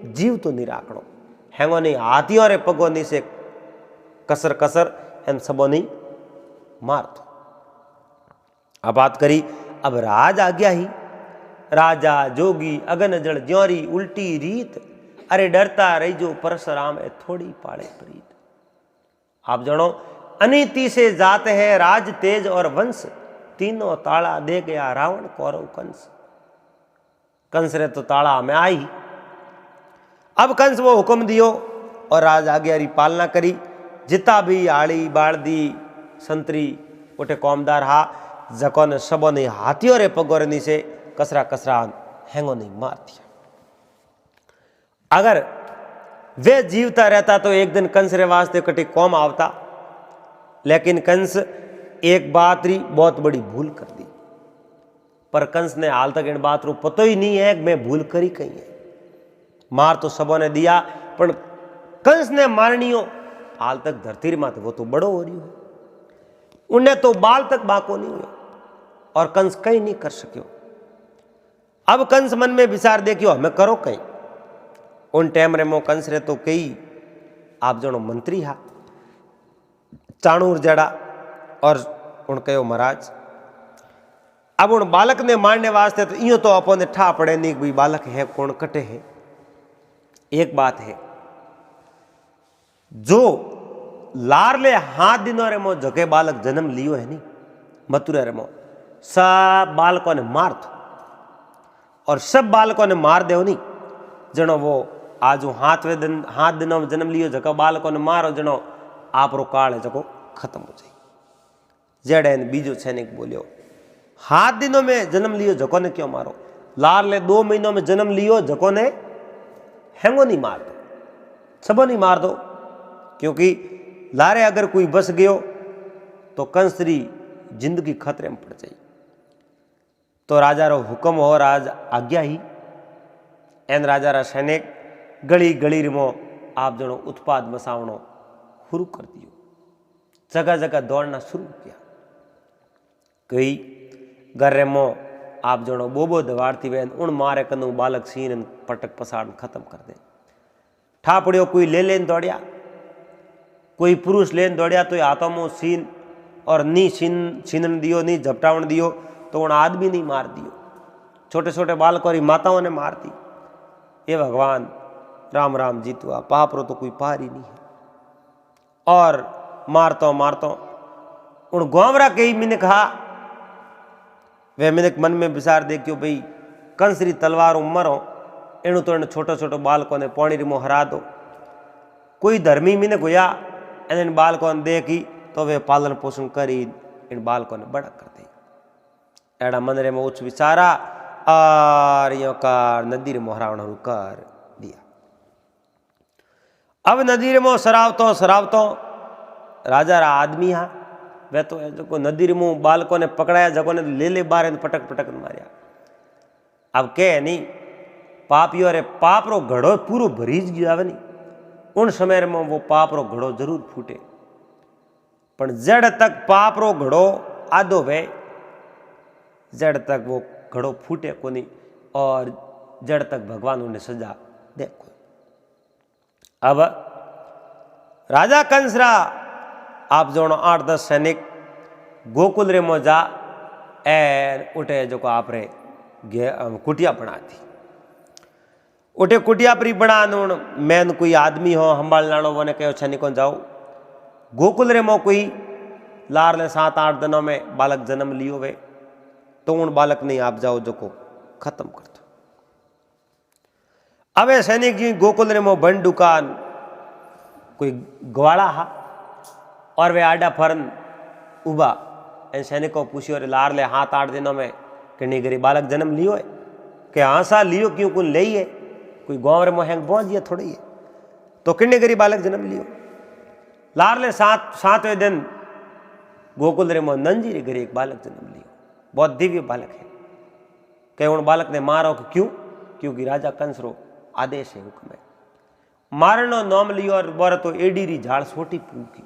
जीव तो नहीं राखणो, हेंगो नहीं हाथियों रे पगो नहीं से कसर कसर एम सबो नहीं मार दो। अब बात करी अब राज आ गया ही, राजा जोगी अगन जड़ ज्योरी उल्टी रीत, अरे डरता रही जो परशुराम है थोड़ी पाड़े प्रीत। आप जानो अनीति से जाते हैं राज तेज और वंश, तीनों ताला दे गया रावण कौरव कंस। कंस रे तो ताला में आई। अब कंस वो हुक्म दियो और राज आज्ञा पालना करी। जिता भी आड़ी बालदी संतरी उठे कौमदार हा जको ने सबो ने हाथियों रे पगोर नी से कसरा कसरा हैंगो नहीं मार दिया। अगर वे जीवता रहता तो एक दिन कंस रे वास्ते कटी कौम आवता, लेकिन कंस एक बात री बहुत बड़ी भूल कर दी। पर कंस ने हाल तक इन बात रो पतो ही नहीं है कि मैं भूल करी कहीं है। मार तो सबों ने दिया पर कंस ने मारनियो हाल तक धरती रे माते वो तो बड़ो हो रही है, उन्हें तो बाल तक बाको नहीं हुआ और कंस कहीं नहीं कर सको। अब कंस मन में विचार देखियो हमें करो कहीं। उन टाइम रे मो कंस रे तो कई आप जनो मंत्री हा चाणूर जड़ा, और उन कहो महाराज अब उन बालक ने मारने वास्ते तो इं तो अपने ठा पड़े नहीं कोई बालक है कौन कटे है। एक बात है जो लारले हाथ दिनों रे मो जगे बालक जन्म लियो है नी मथुरा रे मो सब बालकों ने मार दो, और सब बालकों ने मार दो नहीं जनो वो आज हाथ दिनों में जन्म लियो जगह बालकों ने मारो जनो आप रो काल है जको खत्म हो जाए। जेड़े ने बीजो सैनिक बोलियो हाथ दिनों में जन्म लियो जको ने क्यों मारो, लारले 2 महीनों में जन्म लियो जको ने हैंगो नहीं मार दो, सबो नहीं मार दो, क्योंकि लारे अगर कोई बस गयो तो कंस री जिंदगी खतरे में पड़ जाए। तो राजा रो हुक्म हो राज आज्ञा ही एन राजा रा सैनिक गली गली में आप जनो उत्पाद मसावणो शुरू कर दियो, जगह जगह दौड़ना शुरू किया। कई घर में आप जनो बोबो दवाड़ती वे उन मारे कनु बालक सीन पटक पसाड़ खत्म कर दे। ठापड़ियों कोई ले लेन दौड़िया, कोई पुरुष लेन दौड़िया तो हाथों में सीन और नी छीनन दियो नी झपटावन दियो तो उन आदमी नहीं मार दियो। छोटे छोटे बालकों और माताओं ने मार दी। ये भगवान राम राम जीतवा पाप रो तो कोई पार ही नहीं है। और मारतो मारतो उन गोमरा के ही मैंने कहा, वे मैंने मन में विचार दे क्यों भाई कंसरी तलवार मरो एणु तो इन छोटो छोटो बालकों ने पौणी रिमो हरा दो। कोई धर्मी मैंने गोया इन बालकों ने देखी तो वे पालन पोषण करी इन बालकों ने बड़ा कर दी। एड़ा मंदिर में उच्च विचारा और यो कर नदी मोहरावण कर दिया। अब नदी में सरावतो सरावतो राजा रा आदमी हा वे तो जो नदी में बालकों ने पकड़ाया, जगह ने ले ले बार पटक पटक मारिया। अब के नहीं पापियों रे पाप रो घड़ो पूरो भरीज गयो आवे नहीं, उन समय में वो पाप रो घड़ो जरूर फूटे। पण जड़ तक पाप रो घड़ो आधो वे, जड़ तक वो घड़ो फूटे को नहीं और जड़ तक भगवान उन्हें सजा दे को। अब राजा कंसरा आप जोनो 8-10 सैनिक गोकुल रे मोजा ए उठे जो को आप रे कुटिया बना थी। उठे कुटिया परी बना नून मैन कोई आदमी हो हंबाल लाड़ो वने कहो सैनिकों जाओ गोकुल रे मो कोई लार ले 7-8 दिनों में बालक जन्म लियो वे तो उन बालक नहीं आप जाओ जो को खत्म कर दो। अब सैनिक जी गोकुल रे मो बन दुकान कोई ग्वाड़ा हा और वे आडा फरन उबा इन सैनिकों पूछियो रे लार ले 7-8 दिनों में किन्नी गरी बालक जन्म लियो है कि हाँ सा लियो क्यों कुन ले है कोई गाँव रे मो हैंग पहुंच दिया थोड़ी है तो किन्नी गरी बालक जन्म लियो। लार ले 7वें दिन गोकुल रे मो नंजी रे घरे एक बालक जन्म लियो, बहुत दिव्य बालक है। कहे उन बालक ने मारो क्यों? क्योंकि राजा कंस रो आदेश है, हुक्म है। मारनो नाम लियो और बोर तो एडी री झाड़ सोटी पूकी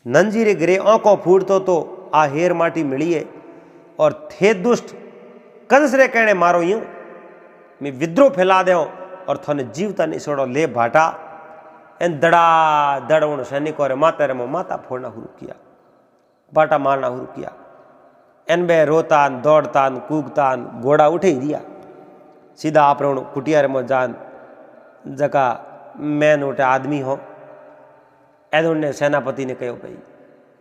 नंजी रे घरे आंखों फूटतो तो आ हेर माटी मिली है और थे दुष्ट कंस रे कहने मारो यूं मैं विद्रोह फैला दे और थने जीवता नहीं छोड़ो ले भाटा एन दड़ा दड़ उन सैनिकों रे माता रे माता फोड़ना शुरू किया, बाटा मारना शुरू किया। एन बे रोतान दौड़तान कूकतान घोड़ा उठे ही दिया सीधा आप कुटिया रे में जान जका मैन उठे आदमी हो एन उन्हें सेनापति ने कहो भाई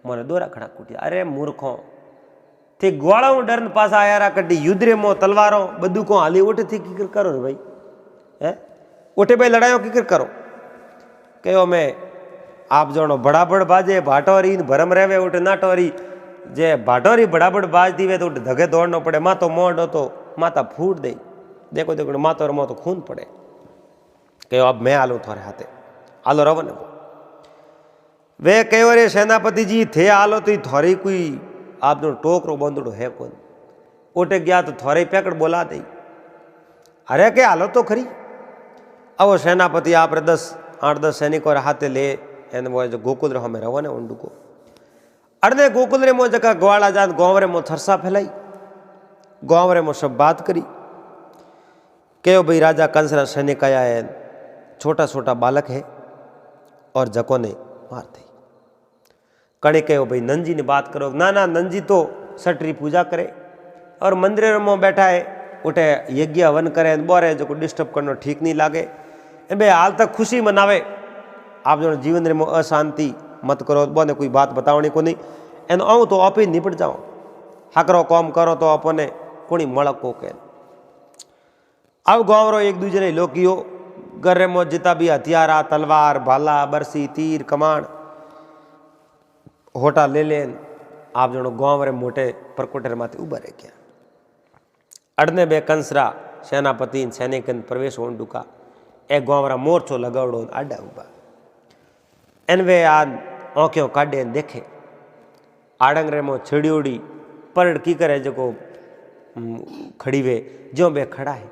मोने दोरा खड़ा कुटिया। अरे मूर्खों थे ग्वाड़ा डरन पासा आया रा कड्डी युद्ध रे मो तलवारों बंदूकों हाली उठे थी किकर करो रे भाई है उठे भाई लड़ाइयों किकर करो। कहो मैं आप जानो बड़ाबड़ बाजे भाटोरी भरम रहे उठे नाटोरी जे भाटोरी बड़ाबड़ बाजती वे तो उठे धगे दौड़ना पड़े मातो मोड़ तो माता फूट दे देखो देखो मातो रमो तो खून पड़े। कहो अब मैं आलो थोड़े हाथे आलो रहो ने वे कहो रे सेनापति जी थे आलो तो थोड़ी कोई आप जो टोकरो बंदड़ो है कौन उठे गया तो थोड़े पैकड़ बोला दे। अरे के आलो तो खरी। अब वो सेनापति आप 8-10 सैनिकों रे हाथे ले एन वो जो गोकुल रे हमें रहो ने उंडू को अड़ने गोकुल रे मो जगह ग्वाला जान गाँव रे मो थरसा फैलाई गाँव रे मो सब बात करी कहो भाई राजा कंस रा सैनिक आया है छोटा छोटा बालक है और जको ने मार दी। कड़े कहो भाई नंजी ने बात करो ना ना नंजी तो सटरी पूजा करे और मंदिर में बैठा है उठे यज्ञ हवन करे बोरे जो डिस्टर्ब करना ठीक नहीं लागे ए भाई हाल तक खुशी मनावे आप जो जीवन में अशांति मत करो बोने कोई बात बतावनी को नहीं एन आऊँ तो आप ही निपट जाओ हाकरो कॉम करो तो अपने कोणी मड़क को कह। अब गाँव रो एक दूसरे लोकियो घर में जिता भी हथियारा तलवार भाला बरसी तीर कमान होटा ले लेन आप जो गाँव रे मोटे परकोटेर माथे उभा रह गया। अड़ने बे कंसरा सेनापति सैनिक प्रवेश होने डुका ए गाँव रा मोर्चो लगावड़ो आडा उभा एन वे आन आँखों काढ़े देखे आड़ंग रे मो छेड़ी उड़ी परड़ की करे जो खड़ी वे जो बे खड़ा है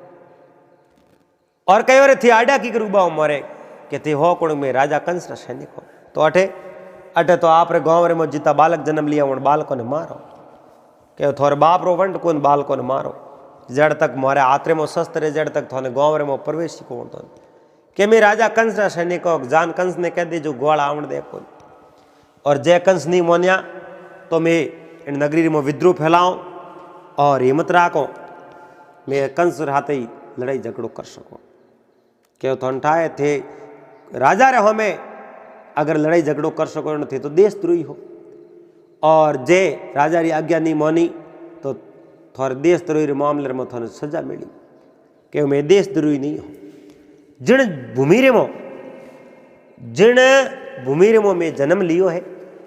और कई बार थी आड्या की करूबा मरे कि थे हो कोण में राजा कंस ना सैनिक हो तो अठे अठे तो आप रे गांव रे में जिता बालक जन्म लिया उन बालकों ने मारो के थोड़े बाप रो वंट कोन बालकों ने मारो जड़ तक मारे आत्रे में शस्त्र जड़ तक थोने गांव रे में प्रवेश को तो के मैं राजा कंस ना सैनिक हो जान कंस ने कह दी जो गोल आवण दे कोन और जय कंस नहीं मोनिया तो मैं इन नगरी में विद्रोह फैलाऊं और हिम्मत राखो मैं कंस हाथे ही लड़ाई झगड़ो कर सकूं के थोन ठाए थे राजा रे हमें अगर लड़ाई झगड़ो कर सको थे तो देशद्रोही हो और जे राजा री आज्ञा नहीं मानी तो थोड़े देशद्रोही रे मामले में थोड़े सजा मिली कि मैं देशद्रोही नहीं हो जिन भूमि रे में मैं जन्म लियो है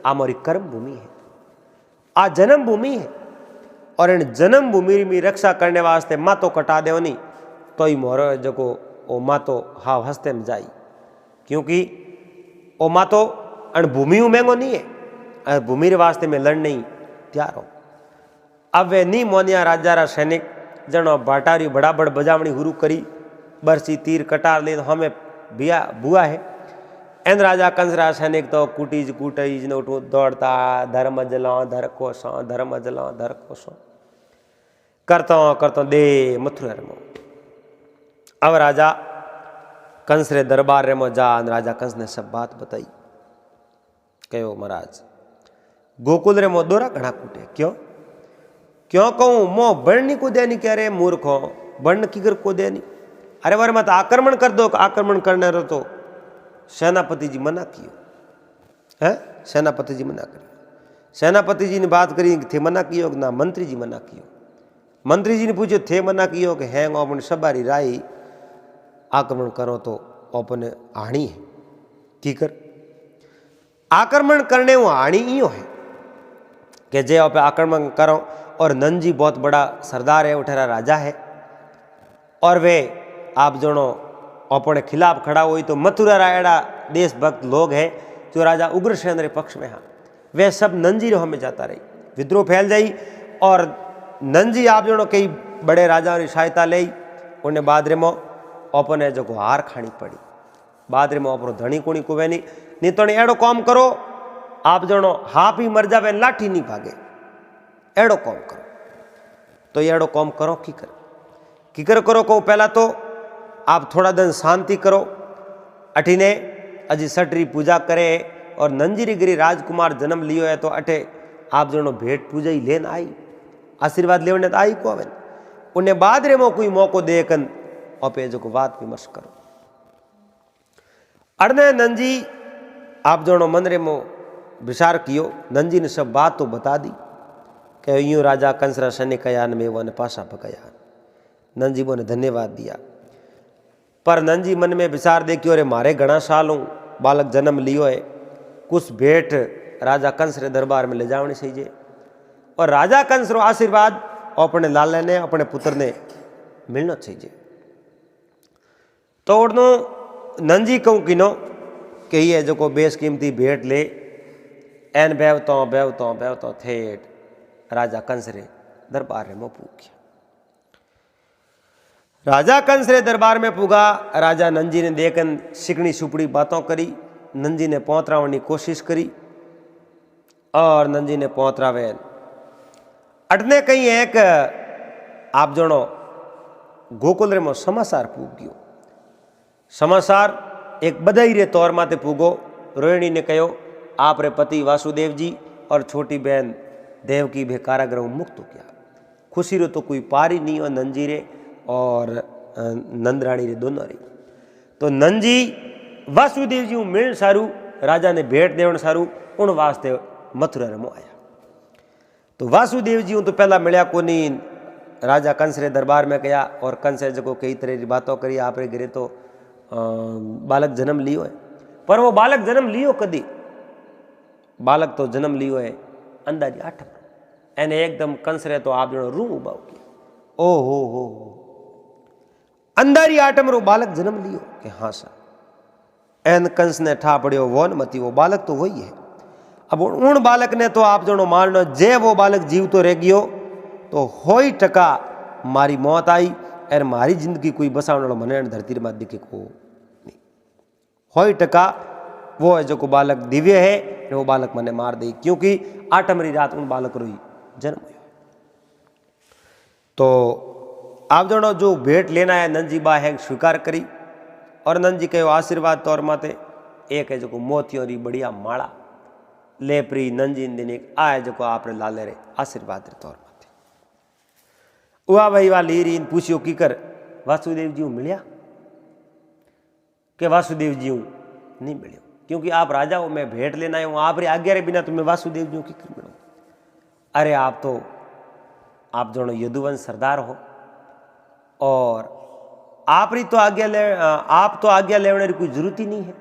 आ मोरी कर्म भूमि है आ जन्म भूमि है और इन जन्म भूमि में रक्षा करने वास्ते मातो कटा दो नहीं तो ही मोरो जो ओ मातो हाव हस्ते में जाई क्योंकि ओ मातो अण भूमि महंगो नहीं है भूमि रे वास्ते में लड़ने ही तैयार हो अब वे नी मोनिया राजा रा सैनिक जनो बाटारी बड़ाबड़ बजावणी हुरू करी बरसी तीर कटार ले तो हमें बिया बुआ है एन राजा कंस रा सैनिक तो कुटीज कुटीज ने उठू दौड़ता धर्म जला धर कोसो धर्म जला धर कोसो करतो दे मथुरा रे अब राजा कंस रे दरबार रे में जा राजा कंस ने सब बात बताई कहो महाराज गोकुल रे मो दोरा घना कूटे क्यों क्यों कहूँ मो बण कूदे नहीं कह रहे मूर्ख हो बण किगर कूदे नहीं अरे वर मत आक्रमण कर दो आक्रमण करने रो तो सेनापति जी मना कियो है सेनापति जी मना करियो सेनापति जी ने बात करी थे मना कियो ना मंत्री जी मना कियो मंत्री जी ने पूछो थे मना कियो कि हैंग अपन सबारी राई आक्रमण करो तो अपने हानि है की कर आक्रमण करने वो हानि इो है कि जे आप आक्रमण करो और नंजी बहुत बड़ा सरदार है उठेरा राजा है और वे आप जनो अपने खिलाफ खड़ा हुई तो मथुरा रायड़ा देशभक्त लोग हैं जो राजा उग्रसेन रे पक्ष में हाँ वे सब नंजी रो हमें जाता रही विद्रोह फैल जाई और नंजी आप जनो कई बड़े राजा की सहायता ले उन्हें बाद में अपने जो हार खानी पड़ी बाद में अपनो धनी कुणी कुवे नहीं तो एड़ो काम करो आप जनो हाफ ही मर जावे लाठी नहीं भागे एड़ो काम करो तो एड़ो काम करो कीकर करो को पहला तो आप थोड़ा दिन शांति करो अठीने अजी सटरी पूजा करे और नंजीरी गिरी राजकुमार जन्म लियो है तो अठे आप जनो भेंट पूजा ही लेन आई आशीर्वाद लेने तो आई को आवे उन्हें बाद रे मो कोई मौको देकन अपे जो बात विमर्श करो अड़ने नंजी आप जनो मन रे मो विचार कियो नंजी ने सब बात तो बता दी कि यूं राजा कंसरा सैनिक कयान में वो पासा पकाया नंजी बोने धन्यवाद दिया पर नंजी मन में विचार देखियो रे मारे घना साल हूँ बालक जन्म लियो है कुछ भेंट राजा कंस रे दरबार में ले जावनी चाहिए और राजा कंस रो आशीर्वाद अपने लाले ने अपने पुत्र ने मिलना चाहिए तो उड़नो नंजी कहूँ किनो कि ये जो को बेशकीमती भेंट ले एन बेवतो थेट राजा कंस रे दरबार में पूछा राजा कंस रे दरबार में पुगा राजा नंजी ने देखन सिकनी सुपड़ी बातों करी नंजी ने पहुंचरावनी कोशिश करी और नंजी ने पहुंचरावे अटने कहीं एक आप जनो गोकुल रे में समाचार पूग गयो समाचार एक बधाई रे तौर माते पूगो रोहिणी ने कहो आप रे पति वासुदेव जी और छोटी बहन देवकी भी कारागृह मुक्त हो गया खुशी रो तो कोई पारी नहीं हो नंजी रे और नंदराणी रे दोनों री तो नंजी वासुदेव जी मिलण सारू राजा ने भेंट देवण सारू उन वास्ते मथुरा रे आया तो वासुदेव जी तो पहला मिलया कोनी राजा कंस रे दरबार में गया और कंस जो कई तरह की बातों करी आप रे गिरे तो बालक जन्म लियो है पर वो बालक जन्म लियो कदी बालक तो जन्म लियो है अंदाजी 8 एने एकदम कंस रे तो आप जनो रूम उबाव किया ओ हो अंदारी 8 रो बालक जन्म लियो कि हाँ सर एन कंस ने ठा पड़ियो वो मती वो बालक तो वही है अब उन बालक ने तो आप जनो मारनो जे वो बालक जीव तो रह गयो तो होई टका मारी मौत आई एर मारी जिंदगी कोई बसावण वालो मने धरती रे माथे दिखे को नहीं। 100% वो है जो को बालक दिव्य है, वो बालक मने मार दे, क्योंकि 8वीं रात उन बालक रो जन्म हुआ। तो आप जनो जो भेंट लेना है नंजी बा है स्वीकार करी, और नंजी कहो आशीर्वाद तौर माते एक है जो मोतियों री बढ़िया माला ले प्री नंजी दिन एक आ है जो आपने लाले रे आशीर्वाद रे तौर माते। उहा भाई वा ली रीन पूछियो की कर वासुदेव जी मिलिया के वासुदेव जी नहीं मिलियो, क्योंकि आप राजा हो, मैं भेंट लेना है, आप रे आज्ञा रे बिना तुम्हें वासुदेव जी की कर मिलो। अरे आप दोनों यदुवंश सरदार हो, और आप तो आज्ञा लेने की कोई जरूरत ही नहीं है,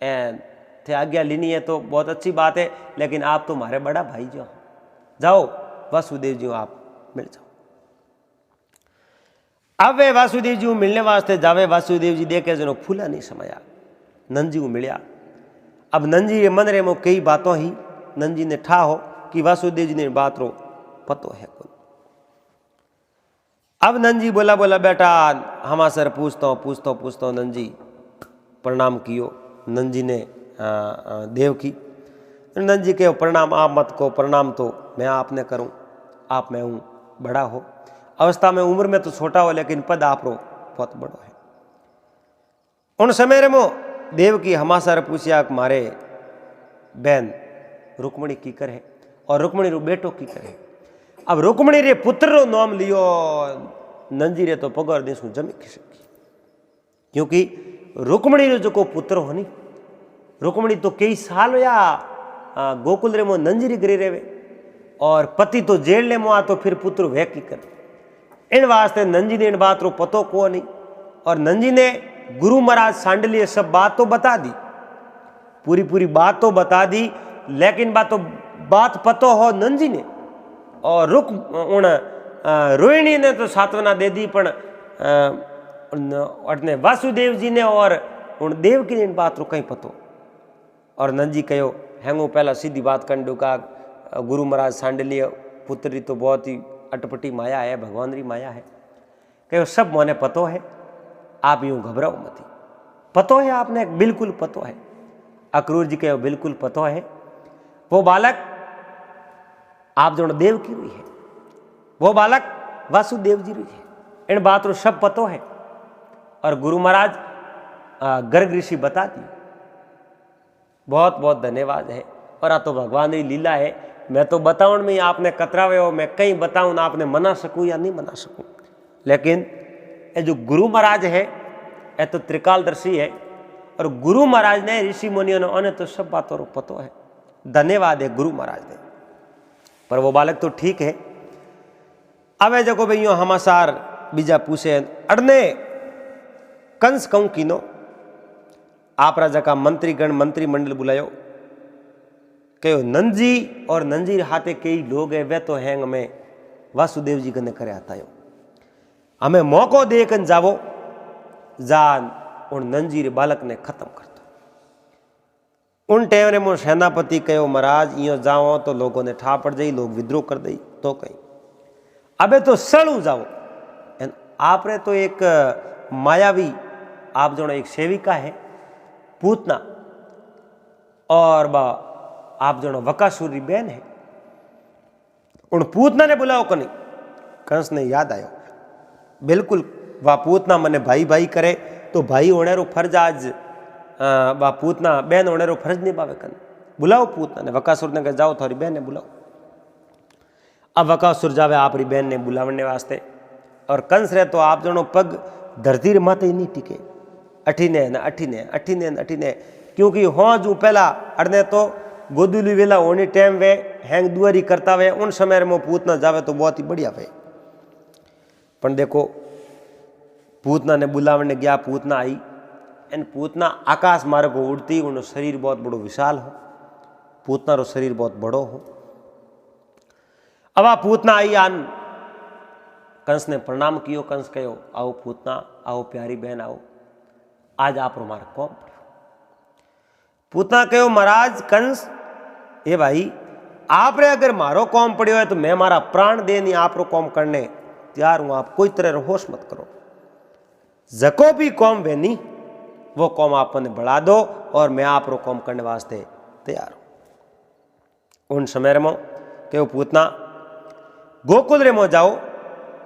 एंड थे आज्ञा लेनी है तो बहुत अच्छी बात है, लेकिन आप तो हमारे बड़ा भाई जो जाओ वासुदेव जी आप मिल जाओ। अब वे वासुदेव जी मिलने वास्ते जावे, वासुदेव जी देखे जनो फूला नहीं समाया, नंजी मिलिया। अब नंजी के मन रे मो कई बातों ही नंजी ने ठा हो कि वासुदेव जी ने बात रो पतो है को। अब नंजी बोला बेटा हमा सर पूछता हूँ नंजी प्रणाम कियो। नंजी ने देव की। नंजी कहो प्रणाम आप मत को, प्रणाम तो मैं आपने करूं, आप मैं हूं बड़ा हो, अवस्था में उम्र में तो छोटा हो, लेकिन पद आप रो बहुत बड़ो है। उन समय रे मो देव की हमासर पूछिया मारे बहन रुक्मणी की कर है, और रुक्मणी रो बेटो की करे। अब रुक्मणी रे पुत्र रो नाम लियो, नंजी रे तो पगोर देश जमी खिसकी, क्योंकि रुक्मणी रो जो को पुत्र हो नी, रुक्मणी तो कई साल या गोकुल रे मो नंजी रे गिरे रेवे, और पति तो जेल ले मो आ, तो फिर पुत्र वे की कर। इन वास्ते नंजी ने इन बात रो पतो को नहीं, और नंजी ने गुरु महाराज सांडलिए सब बात तो बता दी, पूरी बात तो बता दी, लेकिन बात पतो हो नंजी ने, और रोहिणी ने तो सांत्वना दे दी, पण वासुदेव जी ने और उन देव की इन बात रो कहीं पतो। और नंजी कहो हैंगो पहला सीधी बात कर दो का गुरु महाराज सांडलिए पुत्री तो बहुत ही अटपटी माया है, भगवान री माया है। कहो सब मोने पतो है, आप यूं घबराओ मत, पतो है आपने, बिल्कुल पतो है। अक्रूर जी कहो बिल्कुल पतो है, वो बालक आप जो देव की हुई है, वो बालक वासुदेव जी हुई है, इन बात रो सब पतो है। और गुरु महाराज गर्ग ऋषि बता दी, बहुत बहुत धन्यवाद है। और आ तो भगवान की लीला है, मैं तो बताउण में आपने कतरावे हो, मैं कहीं बताऊं ना आपने मना सकूं या नहीं मना सकूं, लेकिन ये जो गुरु महाराज है ये तो त्रिकालदर्शी है, और गुरु महाराज ने ऋषि मुनियों ने उन्हें तो सब बातों को पतो है। धन्यवाद है गुरु महाराज ने। पर वो बालक तो ठीक है। अब है जको भाई हमासार बीजा पूछे अड़ने कंस कहूं कीनो, आप राजा का मंत्रीगण मंत्रिमंडल बुलायो, कहो नंजी और नंजी हाथे कई लोग है, वे तो हैंग में वासुदेव जी कने करे आता हमें मौको देकर जावो, जान उन नंजी रे बालक ने खत्म कर दो। उन टाइम रे मो सेनापति कहो महाराज यो जाओ तो लोगों ने ठा पड़ जाई, लोग विद्रोह कर दई, तो कहीं अबे तो सड़ू जाओ। आप रे तो एक मायावी आप जो एक सेविका है पूतना, और आप जो वकासुर री बहन है, उन पूतना ने बुलाओ कनी। कंस ने याद आयो, बिल्कुल वा पूतना मने भाई भाई करे तो भाई होने रो फर्ज आज वा पूतना बहन होने रो फर्ज निभावे कन। बुलाओ पूतना ने, वकासुर ने कहा जाओ थारी बहन ने बुलाओ। अब वकासुर जावे आप री बहन ने बुलावने वास्ते, और कंस रे तो आप जनो पग धरती रे माथे ही नहीं टिके, अठीने न अठीने अठीने न अठीने, क्योंकि हो जू पहला अड़ने तो गोदुली वेला होनी टाइम वे हैंग दुआरी करता वे, उन समय में पूतना जावे तो बहुत ही बढ़िया वे। पण देखो पूतना ने बुलावने गया, पूतना आई, एन पूतना आकाश मार्ग को उड़ती, उन शरीर बहुत बड़ो विशाल हो, पूतना रो शरीर बहुत बड़ो हो। अब आ पूतना आई आन कंस ने प्रणाम कियो। कंस कहो आओ पूतना, आओ प्यारी बहन आओ, आज आप हमारा कौम पड़ो। पूतना कहो महाराज कंस ये भाई आप रे अगर मारो कौम पड़ियो है तो मैं मारा प्राण दे नहीं आप रो कौम करने, तैयार हूं, आप कोई तरह होश मत करो। जको भी कौम वेनी वो कौम आप ने बढ़ा दो और मैं आप रो कौम करने वास्ते तैयार हूं। उन समय में के पूतना गोकुल रे मो जाओ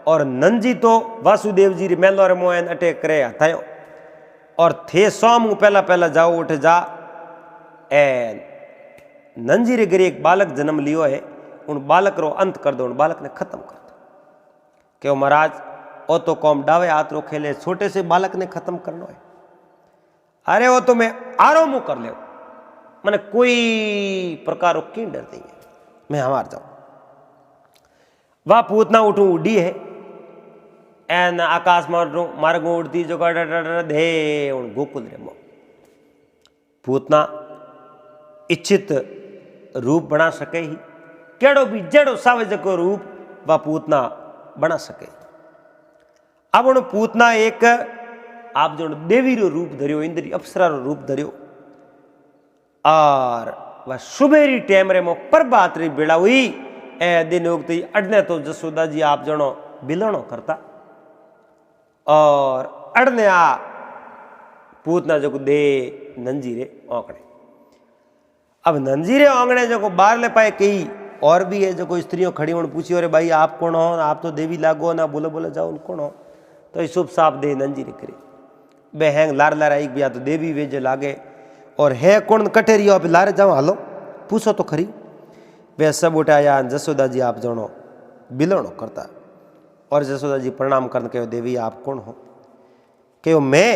और नंजी तो वासुदेव जी रे मेलो रे मो एन अटैक करे हथायो और थे सोम पहला पहला जाओ उठ जा एन नंजी रे घरे एक बालक जन्म लियो है, उन बालक रो अंत कर दो, उन बालक ने खत्म कर दो। क्यों महाराज ओ तो कौम डावे हाथ रो खेले, छोटे से बालक ने खत्म करना है। अरे वो तो मैं आरो मुंह कर ले, मैंने कोई प्रकार की डर नहीं है, मैं हमार जाऊं। वह पूतना उठू उड़ी है एन आकाश मार्ग उड़ती जो धे गोकुल रे मो पूतना इच्छित रूप बना सके ही, केड़ो भी जेड़ो सावज को रूप वह पूतना बना सके। अब उन पूतना एक आप जो देवी रो रूप धरियो, इंद्री अप्सरा रो रूप धरियो और वह सुबेरी टाइम रे मो प्रभात री बेड़ा हुई ए दिन उगती अड़ने तो जसोदा जी आप जनो बिलणो करता और अड़ने आ पूतना जो दे नंजी रे औंकड़े। अब नंजी रे औंगणे जो बाहर ले पाए कई और भी है जो कोई स्त्रियों खड़ी होने पूछी, अरे भाई आप कौन हो, आप तो देवी लागो ना, बोलो बोलो जाओ कौन हो, तो ये शुभ साप दे नंजी रे करे बे हैंग लार लार आई बिया तो देवी वे जो लागे और है कौन कटेरी आप लारे जाओ हालो पूछो तो खरी। वे सब उठाया जसोदा जी आप जानो बिलणो करता और जसोदा जी प्रणाम करने कहो देवी आप कौन हो, कहो मैं,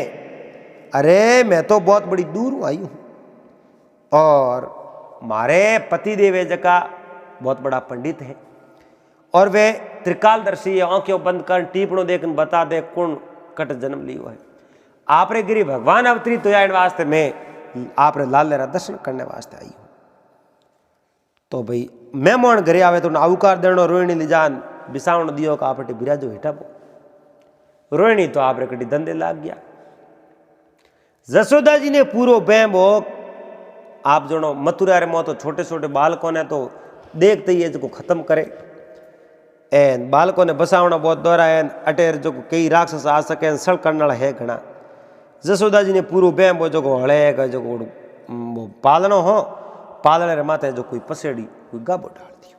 अरे मैं तो बहुत बड़ी दूर आई हूं और मारे पति देव जका बहुत बड़ा पंडित है और वे त्रिकालदर्शी आंखें बंद कर टीपणों देखन बता दे कौन कट जन्म लियो है। आपरे गिरी भगवान अवतरित हो जाने वास्ते मैं आपरे लाल लेरा दर्शन करने वास्ते आई हूं। तो भाई मैं मोहन घरे आवे तो आवकार देनो रोहिणी लिजान बिसावण दियो का आपटे बिराजो हेठाबो। रोहिणी तो आपरे कटी धंधे लाग गया। जसोदा जी ने पूरो बैम आप जनो मथुरा रे मो तो छोटे छोटे बालकों ने तो देखते ही जो खत्म करे एन बालकों ने बसावना बहुत दौरा एन अटेर जो कई राक्षस आ सके सड़ करना है घना। जसोदा जी ने पूरो बैम जो हड़े जो पालनो हो पालने रे माथे जो कोई पसेड़ी कोई गाबो डाल दियो।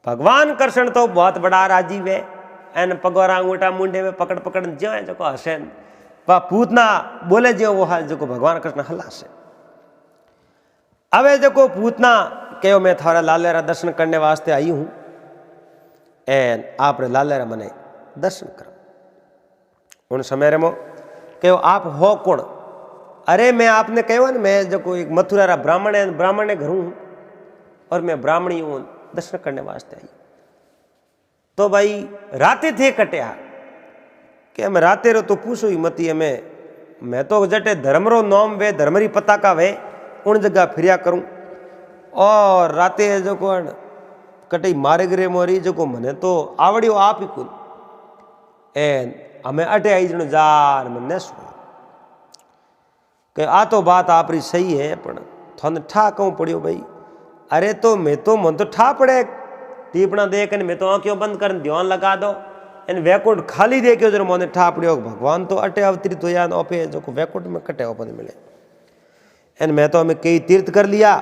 भगवान कृष्ण तो बहुत बड़ा राजीव है एन पगोरा अंगूठा मुंडे में पकड़ पकड़ जाए जो हसन वह पूतना बोले जो वो जो भगवान कृष्ण हलासे। अवे जो पूतना कहो मैं थारा लालेरा दर्शन करने वास्ते आई हूं एन आप लालेरा मने दर्शन कर। उन समय मो कहो आप हो कौन, अरे मैं आपने कहो ना मैं जो एक मथुरा रा ब्राह्मण है, ब्राह्मण ने घर हूं और मैं ब्राह्मणी हूं दर्शन करने वास्ते आई। तो भाई राते थे कटिया कि मैं राते रो तो पूछो ही मती है मैं तो जटे धर्म रो नोम वे धर्मरी पताका वे उन जगह फिरिया करूं और राते जो कौन कटई मारे गिरे मोरी जो को मने तो आवड़ियो आप ही कुल एन हमें अटे आई जन जार मन सुनो कि आ तो बात आप री सही है पण थन ठा कहूं पड़ियो भाई। अरे तो मैं तो मन तो ठा पड़े टीपना देख मैं तो आंखों बंद कर ध्यान लगा दो इन वैकुंठ खाली देखियो जो मोने ठा पड़ियो भगवान तो अटे अवतरित हो जान ओपे जो को वैकुंठ में कटे ओपन मिले एन मैं तो हमें कई तीर्थ कर लिया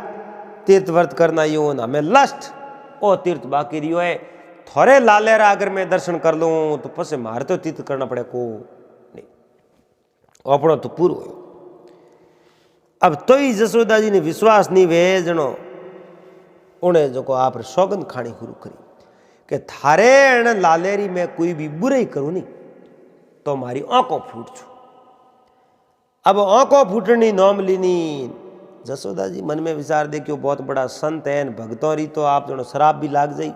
तीर्थ व्रत करना यो ना मैं लास्ट ओ तीर्थ बाकी रियो है थोड़े लालेरा अगर मैं दर्शन कर लूं तो पसे मारे तो तीर्थ करना पड़े को नहीं अपनो तो पूरो हो। अब तो ही जसोदा जी ने विश्वास नहीं वे जनो उन्हें जो को आप सौगंध खानी शुरू करी कि थारे एन लालेरी में कोई भी बुराई करूं नहीं तो मारी आंखों फूट छू। अब आंखों फूटनी नौम लीनी जसोदा जी मन में विचार दे कि वो बहुत बड़ा संत है भगतों री तो आप जो शराब भी लाग जाई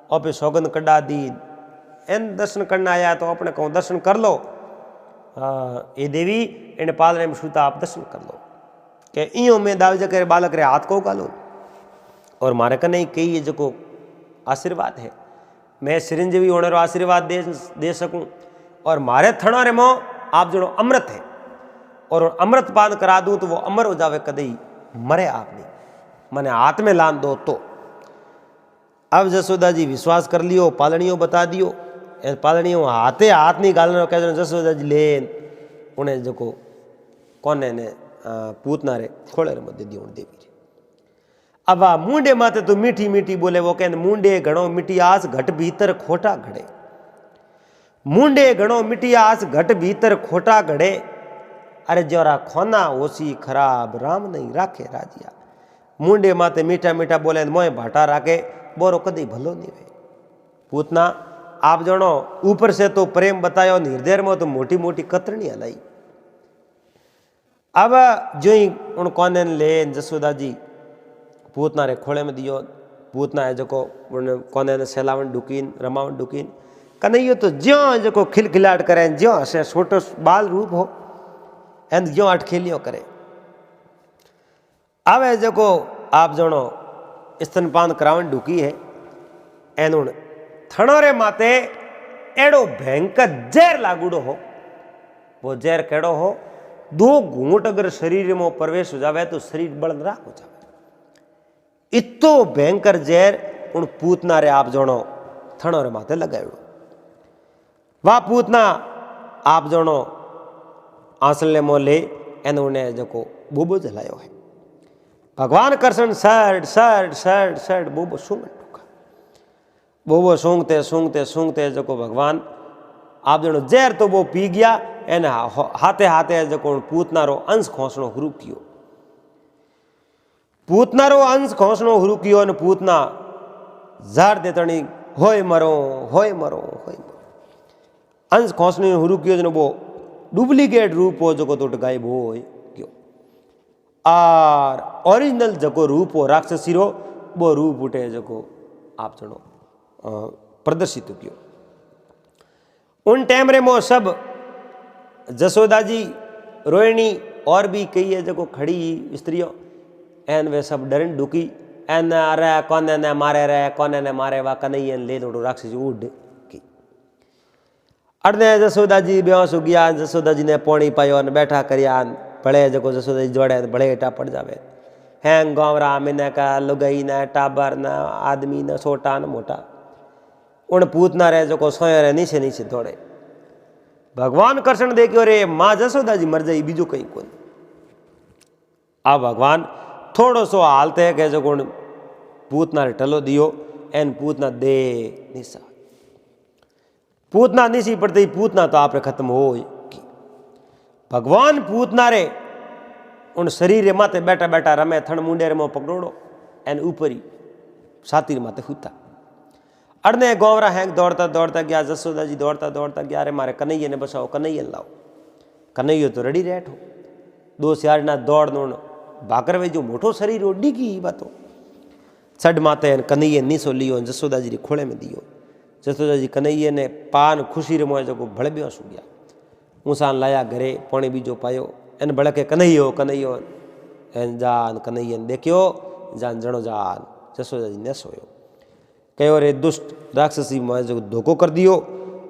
और पे सौगंध कड़ा दी एन दर्शन करना आया तो अपने कहूँ दर्शन कर लो ये देवी इन पालने में छूता आप दर्शन कर लो कि इं में दावज करे बालक रे हाथ को गालो और मारे कने कई ये जो आशीर्वाद है मैं चिरंजीवी होने रो आशीर्वाद दे सकूं और मारे थणा रे मो आप जो अमृत है और अमृत पान करा दूं तो वो अमर हो जावे कदई मरे आप नहीं मने हाथ में लान दो तो। अब जसोदा जी विश्वास कर लियो पालनियों बता दियो पालणी हाथे हाथ नहीं गालनो कह जसोदा जी लेन उन्हें जो कोने ने पूतना रे खोले रे मध्य दियो देवी रे। अब आ मुंडे माते तो मीठी मीठी बोले वो कहने मुंडे घणो मिटियास घट भीतर खोटा घड़े। मुंडे घणो मिटियास घट भीतर खोटा घड़े। अरे जोरा खोना होसी खराब राम नहीं राखे राजिया। मुंडे माते मीठा मीठा बोले मोए भाटा राखे बोरो कदी भलो नहीं वे। पूतना आप जनो ऊपर से तो प्रेम बतायो हृदय में तो मोटी मोटी कतरणी हलाई। अब जो ही उन कोने ले जसोदा जी पूतना रे खोले में दियो। पूतना है जो कोने ने सेलावन डुकीन रमावन डुकीन कन्हैयो तो ज्यो जो खिलखिलाट करे ज्यो हसे छोटो बाल रूप हो एन ज्यो अटखेलियो करे। आवे जो आप जनो स्तनपान करावन डुकी है एन थणोरे माते एड़ो भयंकर जहर लागूड़ो हो। वो जहर केड़ो हो 2 घूंट अगर शरीर में प्रवेश हो जावे तो शरीर बलनराक हो जावे। इतो भयंकर जहर उन पूतना रे आप जनो थणोरे माते लगायो। वा पूतना आप जनो आंसले में ले एन उन्हें जो बोबो जलायो है। भगवान कृष्ण सर्ट सर्ट सर्ट सर्ट बोबो सूंघ बोबो सूंघते सूंघते सूंघते जो भगवान आप जनो जहर तो वो पी गया एने हाथे हाथे जो पूतना रो अंश खोसणो शुरू कियो। पूतना रो अंश खोसणो शुरू कियो ने पूतना जार देतणी होय मरो होय मरो होय मरो अंश खोसणी शुरू कियो जनो वो डुप्लीकेट रूप हो जो तो गायब हो गयो। और ओरिजिनल जो रूप हो राक्षसी रो वो रूप उठे जो आप जनो प्रदर्शित कियो। उन टाइम रे मो सब जसोदा जी रोहिणी और भी कई है जो खड़ी स्त्रियों एन वे सब डरन डुकी एन अरे कोने ने मारे रे कोने ने मारे वा कन्हैया ले दौड़ो राक्षसी उड़ की। अड़ने जसोदा जी बेहोश हो गया। जसोदा जी ने पानी पायो ने बैठा करिया भले जो जसोदा जी जोड़े भले हेठा पड़ जावे। हैंग गांवरा मिने का लुगाई ने टाबर न आदमी न छोटा न मोटा उन पूतना रे जो सोया रे नीचे नीचे दौड़े। भगवान कृष्ण देखियो रे माँ जसोदा जी मर जाई बीजो कहीं कोई। आ भगवान थोड़ो सो हालते है कि जो पूतना रे टलो दियो एन पूतना दे निशा पूतना निशी पड़ते ही पूतना तो आप खत्म हो। भगवान पूतना रे उन शरीर माते बैठा बैठा रमे थण मुंडे में पकड़ोड़ो एन ऊपर ही छाती माते हुता। अड़ने गोवरा हैंग दौड़ता दौड़ता गया। जसोदा जी दौड़ता दौड़ता गया। अरे मारे कन्हैया ने बसाओ कन्हैया लाओ। कन्हैया तो रेडी रेट हो 2 सियार ना दौड़ नोड़ भाकर वे जो मोटो शरीर हो डिगी बातो छड माते कन्हैया नीसो लियो जसोदा जी खोले में दियो। जसोदा जी कन्हैया ने पान खुशी रे मोए जो भड़ब्यो सु गया। ऊसान लाया घरे पानी बीजो पायो एन भड़के कन्हैयो कन्हैयो एन जान कन्हैया देखियो जान जनो जान। जसोदा जी ने सोयो कहो रे दुष्ट राक्षसी में जो धोखो कर दियो।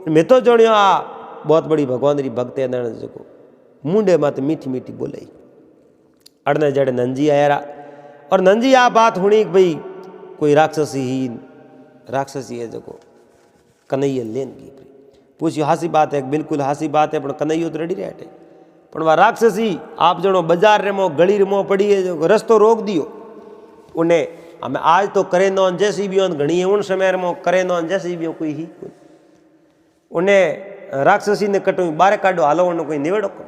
मैं तो जणियो आ बहुत बड़ी भगवान री भक्त है जो मुंडे मत मीठी मीठी बोले। अड़ने जड़े नंजी आया और नंजी आ बात हुई भाई कोई राक्षसी है जो कन्हैया लेन की पूछियो हासी बात है बिल्कुल हासी बात है पर कन्हैया तो रेडी रहते पर वह राक्षसी आप जनो बाजार रे मो गली रे मो पड़ी है जो रस्तो रोक दियो। उन्हें हमें आज तो करे नौन जैसी भी घनी है उन समय में करे नौन जैसी भी कोई ही उन्हें राक्षसी ने कटो बारे काटो हालो उन्हें कोई निवेड़ो को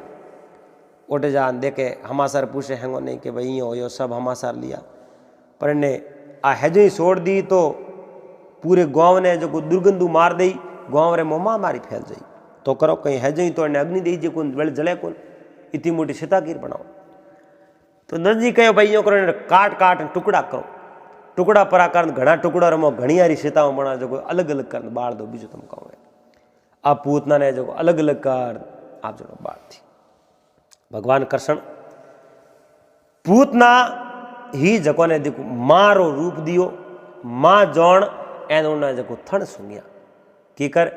ओटे जान देखे हमासर पूछे हैंगो नहीं कि भाई यो सब हमासर लिया पर इन्हें आ हैजो ही छोड़ दी तो पूरे गांव ने जो दुर्गंधु मार दी गांव रे मोमा मारी फैल जाई तो करो कहीं हैजो ही तो इन्हें अग्नि दी जो वेल जले कौन इतनी मोटी सीताकीर बनाओ। तो नंजी कहो भाई यो करो काट काट टुकड़ा करो टुकड़ा परा कारण घना टुकड़ा रमो घनी हारी सीताओं बना जो अलग अलग कर बाढ़ दो बीजो तुम कहो आप पूतना ने जो अलग अलग कर आप जो बाढ़ थी। भगवान कृष्ण पूतना ही जको ने देखो माँ रो रूप दियो माँ जौन एन उन्हें जो थण सुनिया की कर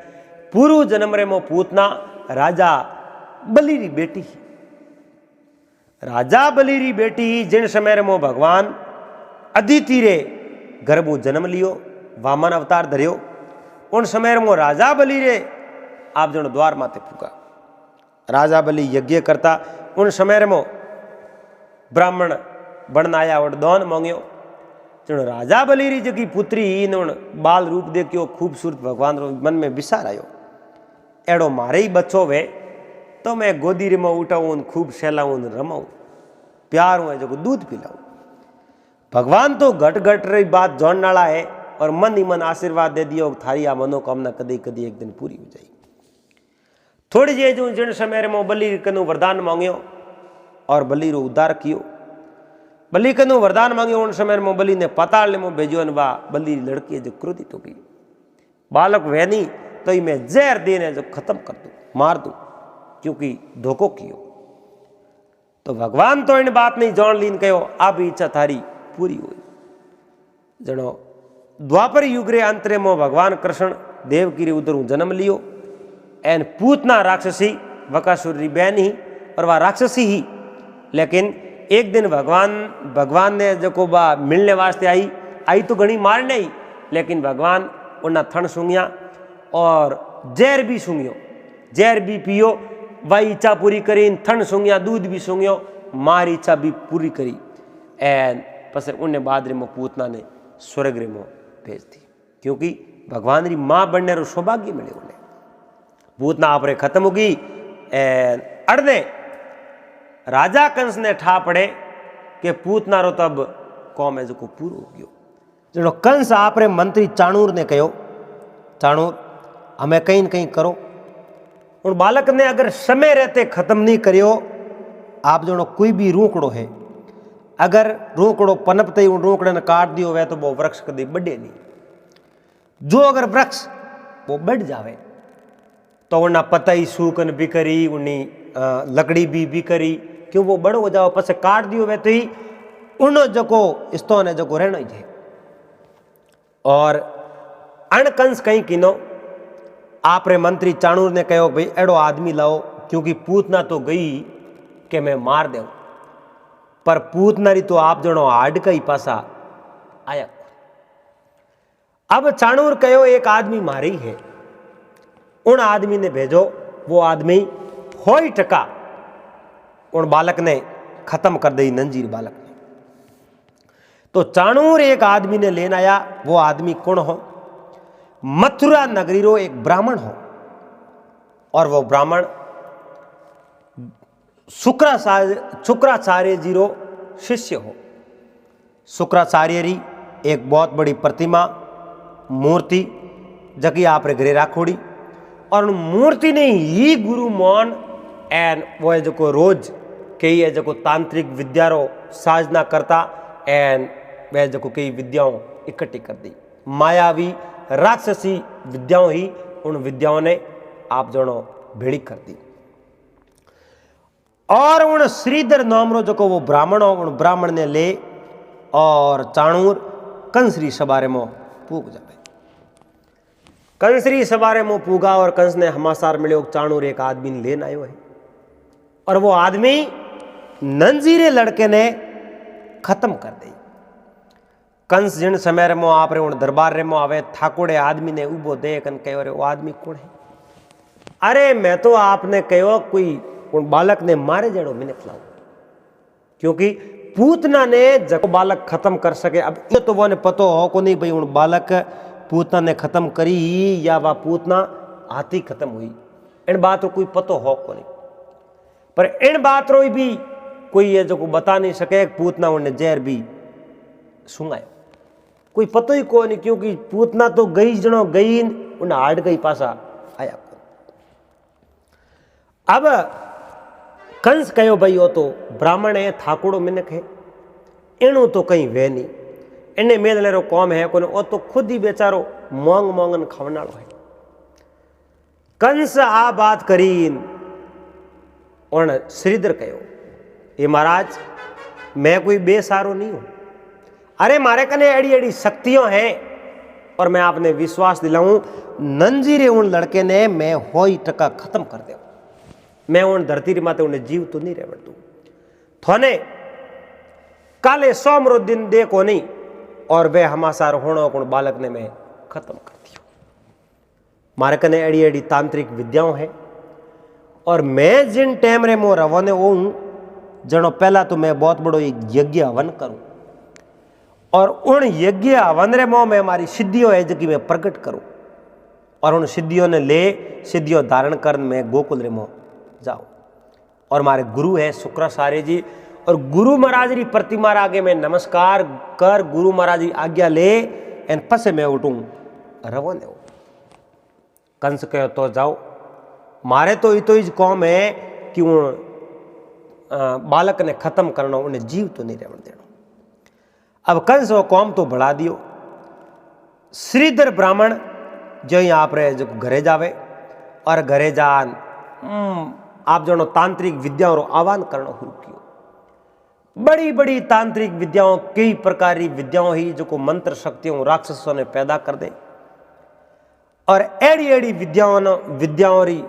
पूर्व जन्म रे मो पूतना राजा बली री बेटी राजा बली री बेटी जिन समय रे मो भगवान अदिति रे गर्भू जन्म लियो वामन अवतार धरियो उन समय में राजा बलि रे आप जनो द्वार माते पुगा। राजा बलि यज्ञ करता उन समय में ब्राह्मण बनना आया और दान मांग्यो। जनो राजा बलि री जगी पुत्री इन बाल रूप देखियो खूबसूरत भगवान रो मन में विचार आयो एड़ो मारे ही बच्चो वे तो मैं गोदी रे में उठाऊं खूब सहलाऊं रमाऊं प्यार हूं जो दूध पिलाऊं। भगवान तो घट घट रही बात जानने वाला है और मन ही मन आशीर्वाद दे दियो थारी आ मनोकामना कदी कदी एक दिन पूरी हो जाएगी। थोड़ी जे जो जिन समय में बलि कनु वरदान मांगियो और बलि रो उद्धार कियो। बलि कनु वरदान मांगियो उन समय में बलि ने पाताल में भेजो बा बलि लड़की जो क्रोधित हो गई बालक वहनी तो ही मैं जहर देने जो खत्म कर दूं मार दूं क्योंकि धोखो कियो। तो भगवान तो इन बात नहीं जान लीन कहो अब इच्छा थारी पूरी हुई। जनो द्वापर युग रे अंतरे में भगवान कृष्ण देव की उधर जन्म लियो एन पूतना राक्षसी बकासुर री बहन ही और वह राक्षसी ही। लेकिन एक दिन भगवान ने जो बा मिलने वास्ते आई तो घनी मारने ही लेकिन भगवान उन्ना थन सूंघिया और जहर भी सूंघियो जहर भी पियो वही इच्छा पूरी करी थन सूंघिया दूध भी सूंघियो मार इच्छा भी पूरी करी एन पस उन्हें बाद रे में पूतना ने स्वर्ग रे में भेज दी क्योंकि भगवान री माँ बनने रो सौभाग्य मिले उन्हें। पूतना आप रे खत्म होगी एन अड़ने राजा कंस ने ठा पड़े कि पूतना रो तब कौम है जो को पूरो हो गयो। जो कंस आप रे मंत्री चाणूर ने कहो चाणूर हमें कहीं न कहीं करो। उन बालक ने अगर समय रहते खत्म नहीं करियो आप जो कोई भी रूकड़ो है अगर रूकड़ो पनपते ही उन रूकड़े ने काट दियो वह तो वो वृक्ष कभी बढ़े नहीं। जो अगर वृक्ष वो बढ़ जावे तो उन्ना पता ही सूखन भी करी उन्नी लकड़ी भी करी क्यों वो बड़ो हो जाओ पस काट दियो वह तो ही उन जको स्तो ने जको रहना ही है। और अणकंस कहीं किनो आप रे मंत्री चाणूर ने कहो भाई एड़ो आदमी लाओ क्योंकि पूतना तो गई कि मैं मार दे पर पूतना री तो आप जनो हाड का ही पासा आया। अब चाणूर कहो एक आदमी मारी है उन आदमी ने भेजो वो आदमी 100% उन बालक ने खत्म कर दी नंजीर बालक ने। तो चाणूर एक आदमी ने लेना आया वो आदमी कौन हो मथुरा नगरी रो एक ब्राह्मण हो और वो ब्राह्मण शुक्राचार्य जी रो शिष्य हो। शुक्राचार्य री एक बहुत बड़ी प्रतिमा मूर्ति जगी आप रे घरे राखोड़ी और मूर्ति ने ही गुरु मान एन वो जो रोज कई है जो तांत्रिक विद्या रो साधना करता एन वह जो कई विद्याओं इकट्ठी कर दी मायावी राक्षसी विद्याओं ही उन विद्याओं ने आप जनो भेड़ी कर दी। और उन श्रीधर नाम रो जो वो ब्राह्मण हो उन ब्राह्मण ने ले और चाणूर कंसरी सबारे में पूग जाए। कंसरी सबारे में पूगा और कंस ने हमासार मिले चाणूर एक आदमी ने लेन आयो है और वो आदमी नंजीरे लड़के ने खत्म कर दी। कंस जिन समय में आप रे उन दरबार रे में आवे ठाकुरे आदमी ने उबो देख कहो रे वो आदमी कौन है। अरे मैं तो आपने कहो कोई उन बालक ने मारे जड़ो मैंने खिलाओ क्योंकि पूतना ने जब बालक खत्म कर सके। अब ये तो वो ने पतो हो को नहीं भाई उन बालक पूतना ने खत्म करी या वह पूतना हाथी खत्म हुई इन बात को कोई पतो हो को नहीं। पर इन बात रो भी कोई ये जो को बता नहीं सके पूतना उन्हें जहर भी सुंगायो कोई पतो ही को नहीं क्योंकि पूतना तो गई जनो गई उन्हें हाड गई पासा आया। अब कंस कहो भाई वो तो ब्राह्मण है ठाकुरो मिनक है इणु तो कहीं वे नहीं इन्हें मेलने रो कौम है को वो तो खुद ही बेचारो मोंग मोंगन खावनाड़ो है। कंस आ बात करी और श्रीधर कहो ये महाराज मैं कोई बेसारो नहीं हूं। अरे मारे कने एड़ी एड़ी शक्तियों हैं और मैं आपने विश्वास दिलाऊं नंजीरे उन लड़के ने मैं 100% खत्म कर दे मैं उन धरती री माते उन्हें जीव तो नहीं रह थोने काले सोमरो दिन देखो नहीं और वे हमासार होना को बालक ने मैं खत्म कर दियो। मारे कने एड़ी एड़ी तांत्रिक विद्याओं है। और मैं जिन टाइम रे मो रवाने हूँ जनो पहला तो मैं बहुत बड़ो एक यज्ञ हवन करूं और उन यज्ञ हवन रे मो मैं हमारी सिद्धियों है जो कि मैं प्रकट करूं और उन सिद्धियों ने ले सिद्धियों धारण कर मैं गोकुल रे मो जाऊं। और हमारे गुरु है शुक्राचार्य जी और गुरु महाराज री प्रतिमा आगे मैं नमस्कार कर गुरु महाराज की आज्ञा ले एन पसे मैं उठूं रवाने हूं। कंस कहो तो जाओ मारे तो इतो ही कौम है कि बालक ने खत्म करना उन्हें जीव तो नहीं रहने देना। अब कंस वो कौम तो बढ़ा दियो। श्रीधर ब्राह्मण जो यहाँ पर जो घरे जावे और घरे जान आप जनो तांत्रिक विद्याओं आह्वान करना शुरू कियो। बड़ी बड़ी तांत्रिक विद्याओं कई प्रकार की विद्याओं ही जो को मंत्र शक्तियों राक्षसों ने पैदा कर दे और एड़ी एड़ी विद्याओं री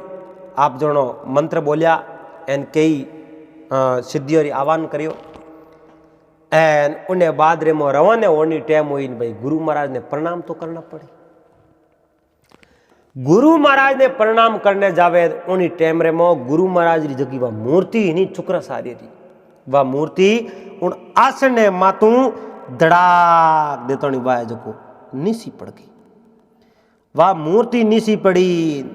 आप जनो मंत्र बोलिया एन कई सिद्धियों री आह्वान करियो एन उन्हें बाद रे मो रवाने होनी टाइम हुई भाई गुरु महाराज ने प्रणाम तो करना पड़े। गुरु महाराज ने प्रणाम करने जावे उन्हीं टाइम रे मो गुरु महाराज री जगी वह मूर्ति ही नहीं शुक्राचार्य री वह मूर्ति उन आसन ने मातू धड़ाक देता नहीं वाह जो को नीसी पड़ गई। वह मूर्ति नीसी पड़ी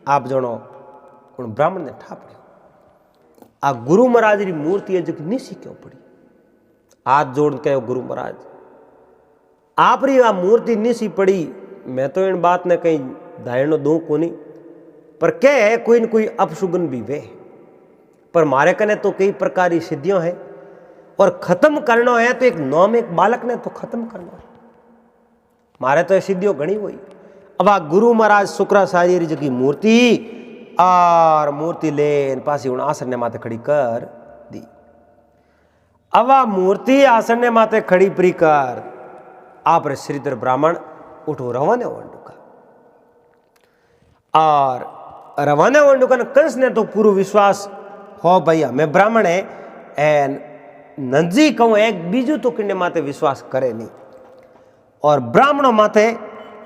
आप जनो उन ब्राह्मण ने ठा पड़ो आ गुरु महाराज री मूर्ति है जो नीसी क्यों पड़ी। हाथ जोड़ के गुरु महाराज आप री आ मूर्ति नीसी पड़ी मैं तो इन बात ने कहीं धारणो दूं को नहीं पर क्या है कोई न कोई अपशुगन भी वे पर मारे कने तो कई प्रकार की सिद्धियों है और खत्म करना है तो एक नौम एक बालक ने तो खत्म करना है मारे तो सिद्धियों घनी हुई। अब आ गुरु महाराज शुक्राचार्य री जगी मूर्ति और मूर्ति ले पासी उन आसन ने माथे खड़ी कर दी। अब आ मूर्ति आसन ने माथे खड़ी प्री कर आप रे श्रीधर ब्राह्मण उठो रवाने वंडुका और रवाने वंडुका ने कंस ने तो पूरा विश्वास हो भैया मैं ब्राह्मण है एन नंजी कहूं एक बीजू तो किन्ने माथे विश्वास करे नहीं और ब्राह्मणों माथे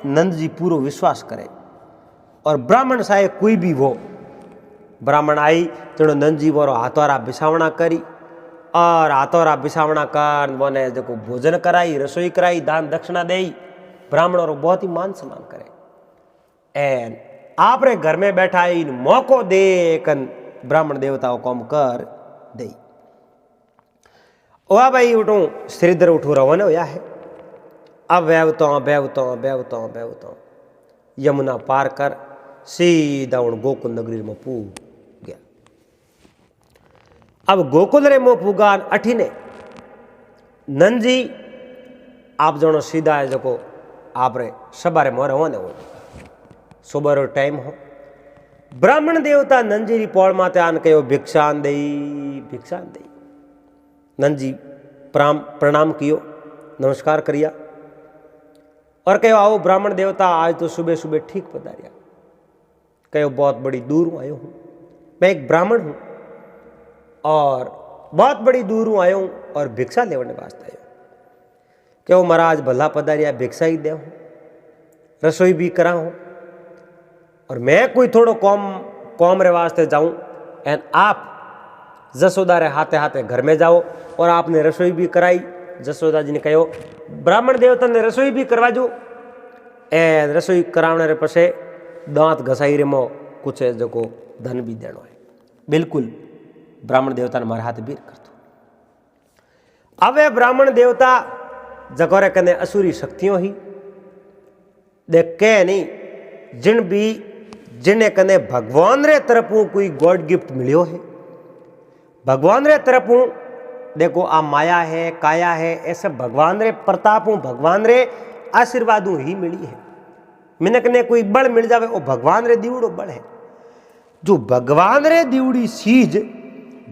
नंद जी पूरो विश्वास करे और ब्राह्मण साहे कोई भी वो ब्राह्मण आई तेणो नंद जी वो हाथोरा बिसावना करी और हाथोरा बिसावना कर बोने जो भोजन कराई रसोई कराई दान दक्षिणा दे ब्राह्मणों बहुत ही मान सम्मान करे एन आप रे घर में बैठा इन मौको दे कन ब्राह्मण देवताओं कौम कर दे। वाह भाई उठू श्रीधर उठू रवाना होया है। अब बेवता यमुना पार कर सीधा उन गोकुल नगरी में पूग गया। अब गोकुल रे मो पूगान अठीने नंजी आप जनो सीधा है जो आप रे सबारे में रवाने हो सुबह रो टाइम हो ब्राह्मण देवता नंजी री पौड़ माते आन कहो भिक्षान दई नंजी प्रणाम कियो नमस्कार करिया और कहो आओ ब्राह्मण देवता आज तो सुबह सुबह ठीक पधारिया। कहो बहुत बड़ी दूर आयो हूँ मैं एक ब्राह्मण हूँ और बहुत बड़ी दूर आयो हूँ और भिक्षा लेने वास्ते आयो। कहो महाराज भला पधारिया भिक्षा ही दे हूँ रसोई भी करा हूँ और मैं कोई थोड़ो कौम रे वास्ते जाऊँ एंड आप जसोदा रे हाथे हाथे घर में जाओ और आपने रसोई भी कराई। जसोदा जी ने कहो ब्राह्मण देवता ने रसोई भी करवा जो ए रसोई कराने रे पछे दांत घसाई रे मो कुछ जो को धन भी देनो है। बिल्कुल ब्राह्मण देवता ने मारे हाथ बीर कर दो। अब ब्राह्मण देवता जगोरे कने असुरी शक्तियों ही देख के नहीं जिन्हें कने भगवान रे तरफों कोई गॉड गिफ्ट मिलियो है भगवान रे तरफों देखो आ माया है काया है ऐसे भगवान रे प्रतापों भगवान रे आशीर्वादों ही मिली है। मिनक ने कोई बल मिल जावे वो भगवान रे दीवड़ो बल है जो भगवान रे दीवड़ी चीज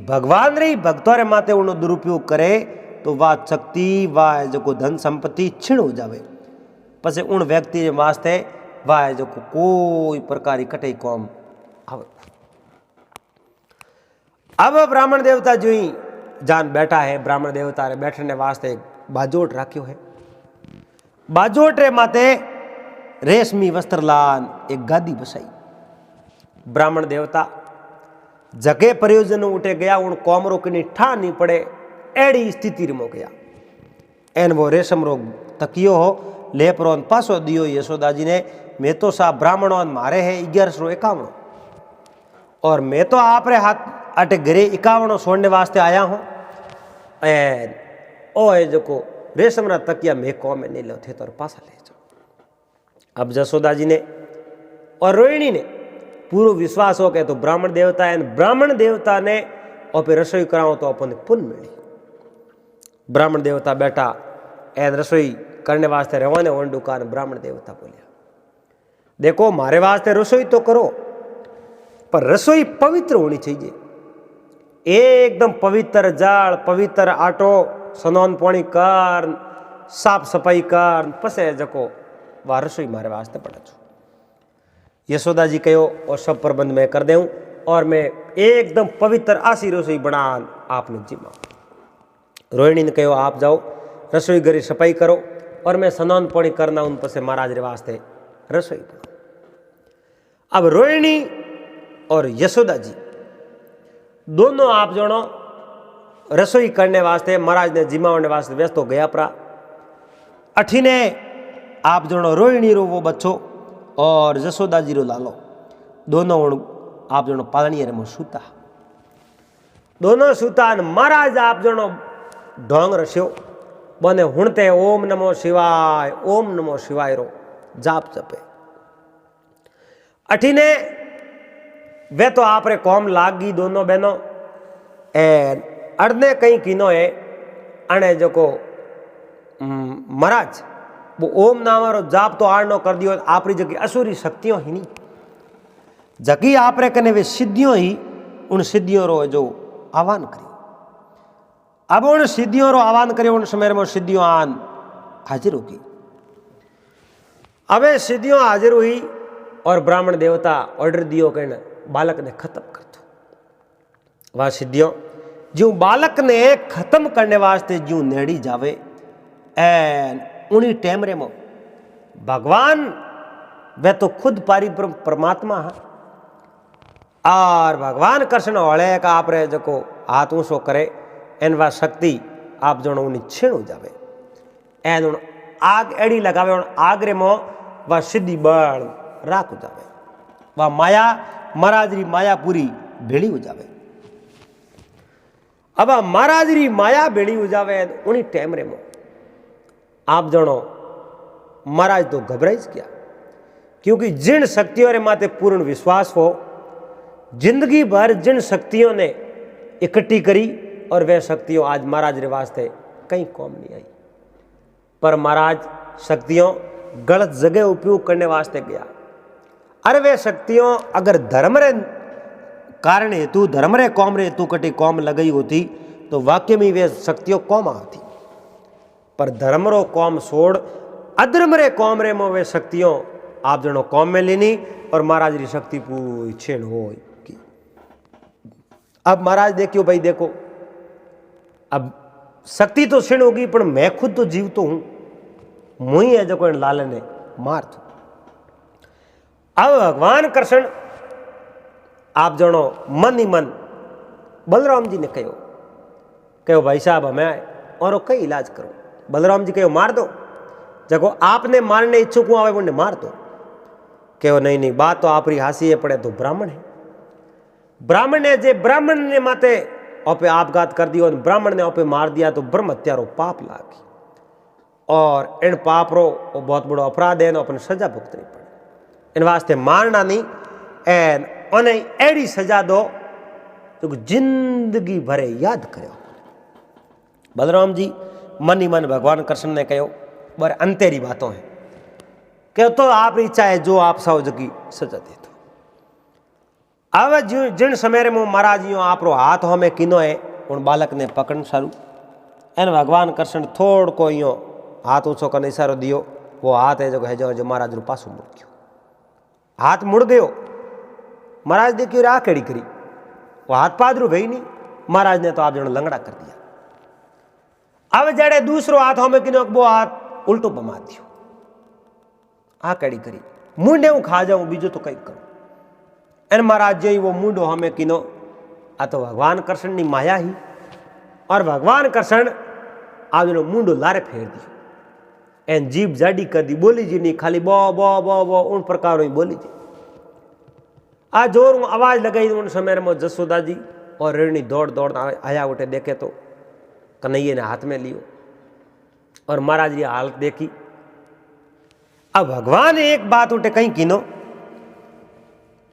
भगवान रे भक्तों रे माते उनो दुरुपयोग करे तो वह शक्ति वह जो धन संपत्ति छीण हो जावे पछे उन व्यक्ति के वास्ते वह जो कोई प्रकार की कटे कौम आवे। अब ब्राह्मण देवता जो ही जान बैठा है ब्राह्मण देवता रे बैठने वास्ते बाजोट राख्यो है। बाजोट रे माते रेशमी वस्त्र लान एक गादी बसाई। ब्राह्मण देवता जगे प्रयोजन उठे गया, उन कोमरों की ठा नहीं पड़े, एड़ी स्थिति में गया। एन वो रेशम रो तकियो हो लेपरो पासो दियो यशोदा जी ने। मैं तो साहब ब्राह्मणों मारे है 1151 और मैं तो आप रे हाथ अटे घरे 51 छोड़ने वास्ते आया हूं। एन ओ है जो को रेशम रा तकिया मैं कौ में नहीं लो थे तो पासा ले जाओ। अब यशोदा जी ने और रोहिणी ने पूरा विश्वास हो के तो ब्राह्मण देवता है, ब्राह्मण देवता ने और फिर रसोई कराओ तो अपन पुण्य मिली। ब्राह्मण देवता बैठा एन रसोई करने वास्ते रवाने वन दुकान। ब्राह्मण देवता बोलिया देखो मारे वास्ते रसोई तो करो पर रसोई पवित्र होनी चाहिए, एकदम पवित्र जाल पवित्र आटो स्नान पानी कर साफ सफाई कर पसे जको वह रसोई मारे वास्ते पड़ा छो। यशोदा जी कहो और सब प्रबंध मैं कर दूं और मैं एकदम पवित्र आसी रसोई बना आपने जिम्मा। रोहिणी ने कहो आप जाओ रसोई घरे सफाई करो और मैं स्नान पानी करना उन पर से महाराज रे वास्ते रसोई बनाओ। अब रोहिणी और यशोदा जी दोनों आप जनो रसोई करने वास्ते महाराज ने जिम्मा होने वास्ते व्यस्त हो गया परा। अठीने आप जनो रोहिणी रो वो बच्चो और यशोदा जी रो लालो दोनों आप जनो पालनी रे सूता। दोनों सूता महाराज आप जनो ढोंग रस्यो बने हुणते ओम नमो शिवाय रो जाप जपे। अठीने वे तो आप रे कौम लाग गई दोनों बहनों एन अर्धने कहीं कीनो है अने जो को महाराज वो ओम नाम रो जाप तो आड़नो कर दियो। आपरी जगी असुरी शक्तियों ही नहीं जगी आप रे कने वे सिद्धियों ही उन सिद्धियों रो जो आह्वान करी। अब उन सिद्धियों रो आह्वान करे उन समय में सिद्धियों आन हाजिर होगी। अब सिद्धियों हाजिर हुई और ब्राह्मण देवता ऑर्डर दियो कहने बालक ने खत्म कर दो। वह सिद्धियों जो बालक ने खत्म करने वास्ते जो नेड़ी जावे एन उन्हीं टेमरे में भगवान वे तो खुद पारिब्रह्म परमात्मा है और भगवान कृष्ण वाले का आप रे जो को हाथ ऊंचो करे एन वह शक्ति आप जो उन्हें छीण हो जावे एन उन आग एड़ी लगावे उन आग रे मो वह सिद्धि बल राख हो जावे। वह माया महाराज री माया पूरी भेड़ी हो जावे। अब महाराज री माया भेड़ी हो जावे उन्हीं टेमरे में आप जनो महाराज तो घबराई गया क्योंकि जिन शक्तियों रे माते पूर्ण विश्वास हो जिंदगी भर जिन शक्तियों ने इकट्ठी करी और वह शक्तियों आज महाराज रे वास्ते कहीं कौम नहीं आई। पर महाराज शक्तियों गलत जगह उपयोग करने वास्ते गया। अरे वे शक्तियों अगर धर्म रे कारण हेतु धर्म रे कौम रे हेतु कटी कौम लगई होती तो वाक्य में वे शक्तियों कौम आती। पर धर्म रो कौम छोड़ अधर्म रे कौम रे में वे शक्तियों आप जनो कौम में लेनी और महाराज री शक्ति पूरी छीण हो। अब महाराज देखियो भाई देखो अब शक्ति तो छीण होगी पर मैं खुद तो जीव तो हूं मुई है जो कोई लाल ने मार दो। अब भगवान कृष्ण आप जनो मन ही मन बलराम जी ने कहो भाई साहब हमें आए और कई इलाज करो। बलराम जी कहो मार दो जगो आपने मारने इच्छुक हूं आवे उन्हें मार दो। कहो नहीं नहीं बात तो आप री हासी है पड़े तो ब्राह्मण है। ब्राह्मण ने माते औपे आपघात कर दियो ब्राह्मण ने औपे मार दिया तो ब्रह्म हत्या रो पाप लागी और इन पाप रो बहुत बड़ो अपराध है अपने सजा भुगतनी पड़े। इन वास्ते मारना नहीं एन उन्हें एड़ी सजा दो तो जिंदगी भरे याद करो। बलराम जी मन ही मन भगवान कृष्ण ने कहो बर अंतेरी बातों है कहो तो आप इच्छा है जो आप सौ जगी सजा दे दो। अब जिन समय में महाराज यो आप रो हाथ हो में किनो है उन बालक ने पकड़ सारू एन भगवान कृष्ण थोड़ को यो हाथ ऊंचो करने इशारो दियो। वो हाथ है जो महाराज रू पासो मुड़ गयो। हाथ मुड़ गयो महाराज देखियो रा केड़ी करी वो हाथ पादरू गई नहीं। महाराज ने तो आप जनो लंगड़ा कर दिया। अब जड़े दूसरो हाथ हो में किनो वो हाथ उल्टो बमा दियो। आ कड़ी करी मुंडे हूँ खा जाऊँ बीजो तो कई करूँ एन महाराज जी वो मुंडो हमें किनो आ तो भगवान कृष्ण नी माया ही और भगवान कृष्ण आज मुंडो लारे फेर दियो एन जीभ जाडी कर दी बोली जी नहीं खाली बो बो बो बो उन प्रकार ही बोली जी आ जोर आवाज लगाई उन समय में जसोदा जी और रेणी दौड़ दौड़ आया उठे देखे तो कन्हैया ने हाथ में लियो और महाराज की हालत देखी। अब भगवान एक बात उठे कहीं किनो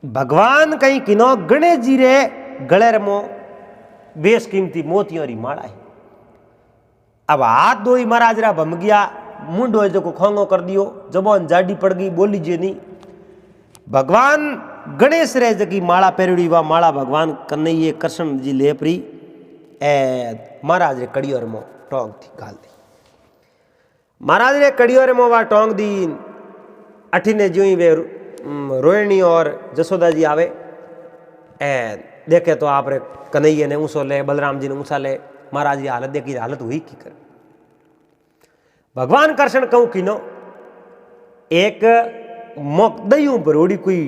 भगवान कहीं किनो गणेश जी रे गले रमो बेशकीमती मोतियों री माला है। अब हाथ धोई महाराज रा भम गया मुंडो जो खोंगो कर दियो जबान जाडी पड़ गई बोली जी नहीं भगवान गणेश रे जगी माला पहरड़ी वा माला भगवान कन्हैया कृष्ण जी लेपरी ए महाराज रे कड़ियोर मो टोंग थी गाल दी महाराज रे कड़ियोर मो वा टोंग दी अठीने जो ही वे रोहिणी और जसोदा जी आवे ए देखे तो आप रे कन्हैया ने ऊँसो ले बलराम जी ने ऊँसा ले महाराज की हालत देखी हालत हुई की कर भगवान कृष्ण कहूँ किनो एक मोक दयू बरोड़ी कोई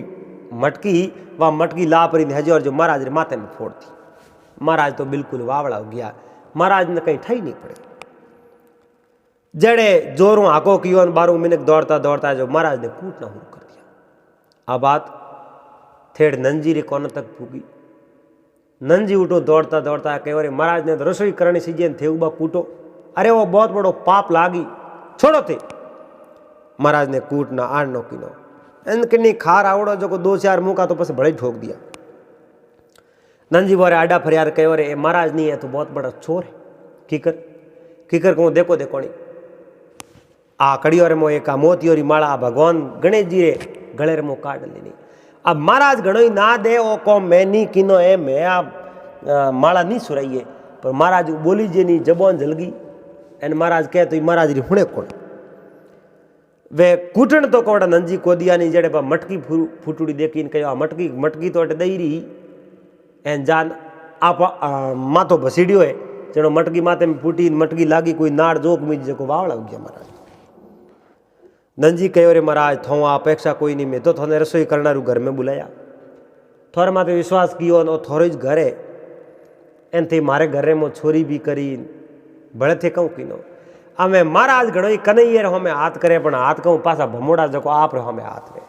मटकी वह मटकी ला परी हजे और जो महाराज रे माथे में फोड़ती महाराज तो बिल्कुल वावड़ा हो गया महाराज ने कहीं ठई नहीं पड़े जड़े जोरों हाको कियो 12 मिनट दौड़ता दौड़ता जो महाराज ने कूटना शुरू कर दिया। अब बात थेड़ नंजी रे कोन तक पूगी नंजी उठो दौड़ता दौड़ता कहे महाराज ने तो रसोई करनी सीजन थे उबा कूटो अरे वो बहुत बड़ो पाप लागी छोड़ो थे महाराज ने कूटना आड़नो किनो इन किन्नी खार आवड़ो जो 2-4 मुँह तो पस बड़े ठोक दिया। नंजी बोरे आडा फरियार कहे रे महाराज नहीं है तो बहुत बड़ा चोर है कीकर कीकर कहूँ देखो देखो नहीं आ कड़ी और मो एक मोती और माला भगवान गणेश जी रे गले मो काट लेनी अब महाराज घणो ना दे ओ को मैं नहीं किनो है मैं आ माला नहीं सुराइए पर महाराज बोली जे नहीं जबान जलगी एन महाराज कहे तो महाराज री हुणे कोण वे कूटण तो कोड़ा नंजी को दिया नहीं जड़े मटकी फूटुड़ी देखी कहो मटकी मटकी तो अटे दई रही एन जान आप माथो भसीडियो है जनो मटकी माथे में फूटी मटकी लागी कोई नाड़ जोक में जो वावड़ा हो गया महाराज नंजी कहो रे महाराज थो अपेक्षा कोई नहीं मैं तो थोने रसोई करना रू घर में बुलाया थोड़े माथे विश्वास कियो और थोड़े ज घरे एन थी मारे घरे में छोरी भी करी बड़े थे कहूँ किनो अमे महाराज घणो कन्हैया हमें हाथ करे पण हाथ कहूँ पासा भमोड़ा जो आप हमें हाथ में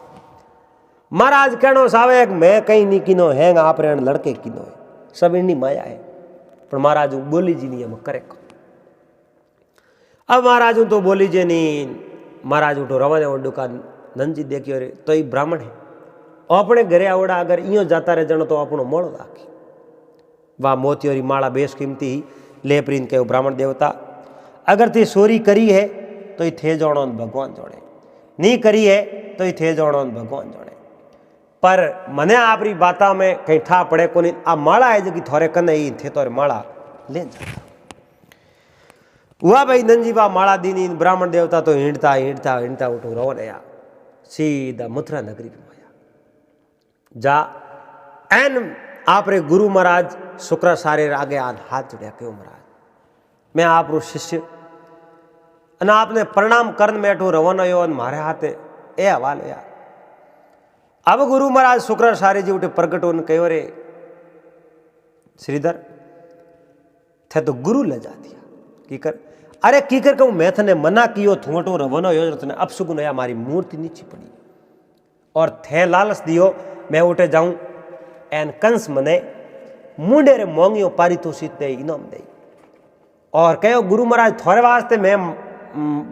महाराज कहनो सावे मैं कहीं नहीं किनो है आप रे लड़के किनो है सब इन्नी माया है पर महाराज बोली जी नहीं हम करे अब महाराज तो बोली जे नहीं महाराज उठो रवाने और दुकान नंजी देखियो रे तो ही ब्राह्मण है अपने घरे आवड़ा अगर इं जाता रहे जनो तो अपनो मोड़ो राखी वाह मोतियोरी माला बेशकीमती ले प्रीन के ब्राह्मण देवता अगर ते चोरी करी है तो ये थे जोड़ो भगवान जोड़े नहीं करी है तो ये थे जोड़ो भगवान जोड़े पर मने आपरी बाता में कहीं ठा पड़े को नहीं आ माला है जो कि थोड़े कने ही थे तो माला ले जाता हुआ भाई नंजी बा माला दीनी ब्राह्मण देवता तो हिंडता हिंडता हिंडता उठो रो नया सीधा मथुरा नगरी में आया जा एन आप रे गुरु महाराज शुक्राचार्य आगे आन हाथ जोड़िया क्यों महाराज मैं आप रो शिष्य अने आपने प्रणाम करन बैठो रवाना यो मारे हाथे ए हवाल यार अब गुरु महाराज शुक्राचार्य जी उठे प्रगट होने कहो रे श्रीधर थे तो गुरु ले जा दिया कीकर अरे कीकर कहूँ मैं थने मना कियो थूटो रवाना यो तने अपसुगुन या मारी मूर्ति नीचे पड़ी और थे लालच दियो मैं उठे जाऊं एन कंस मने मुंडे रे मोंगियो पारितोषिक दे इनाम दे और कहो गुरु महाराज थोड़े वास्ते मैं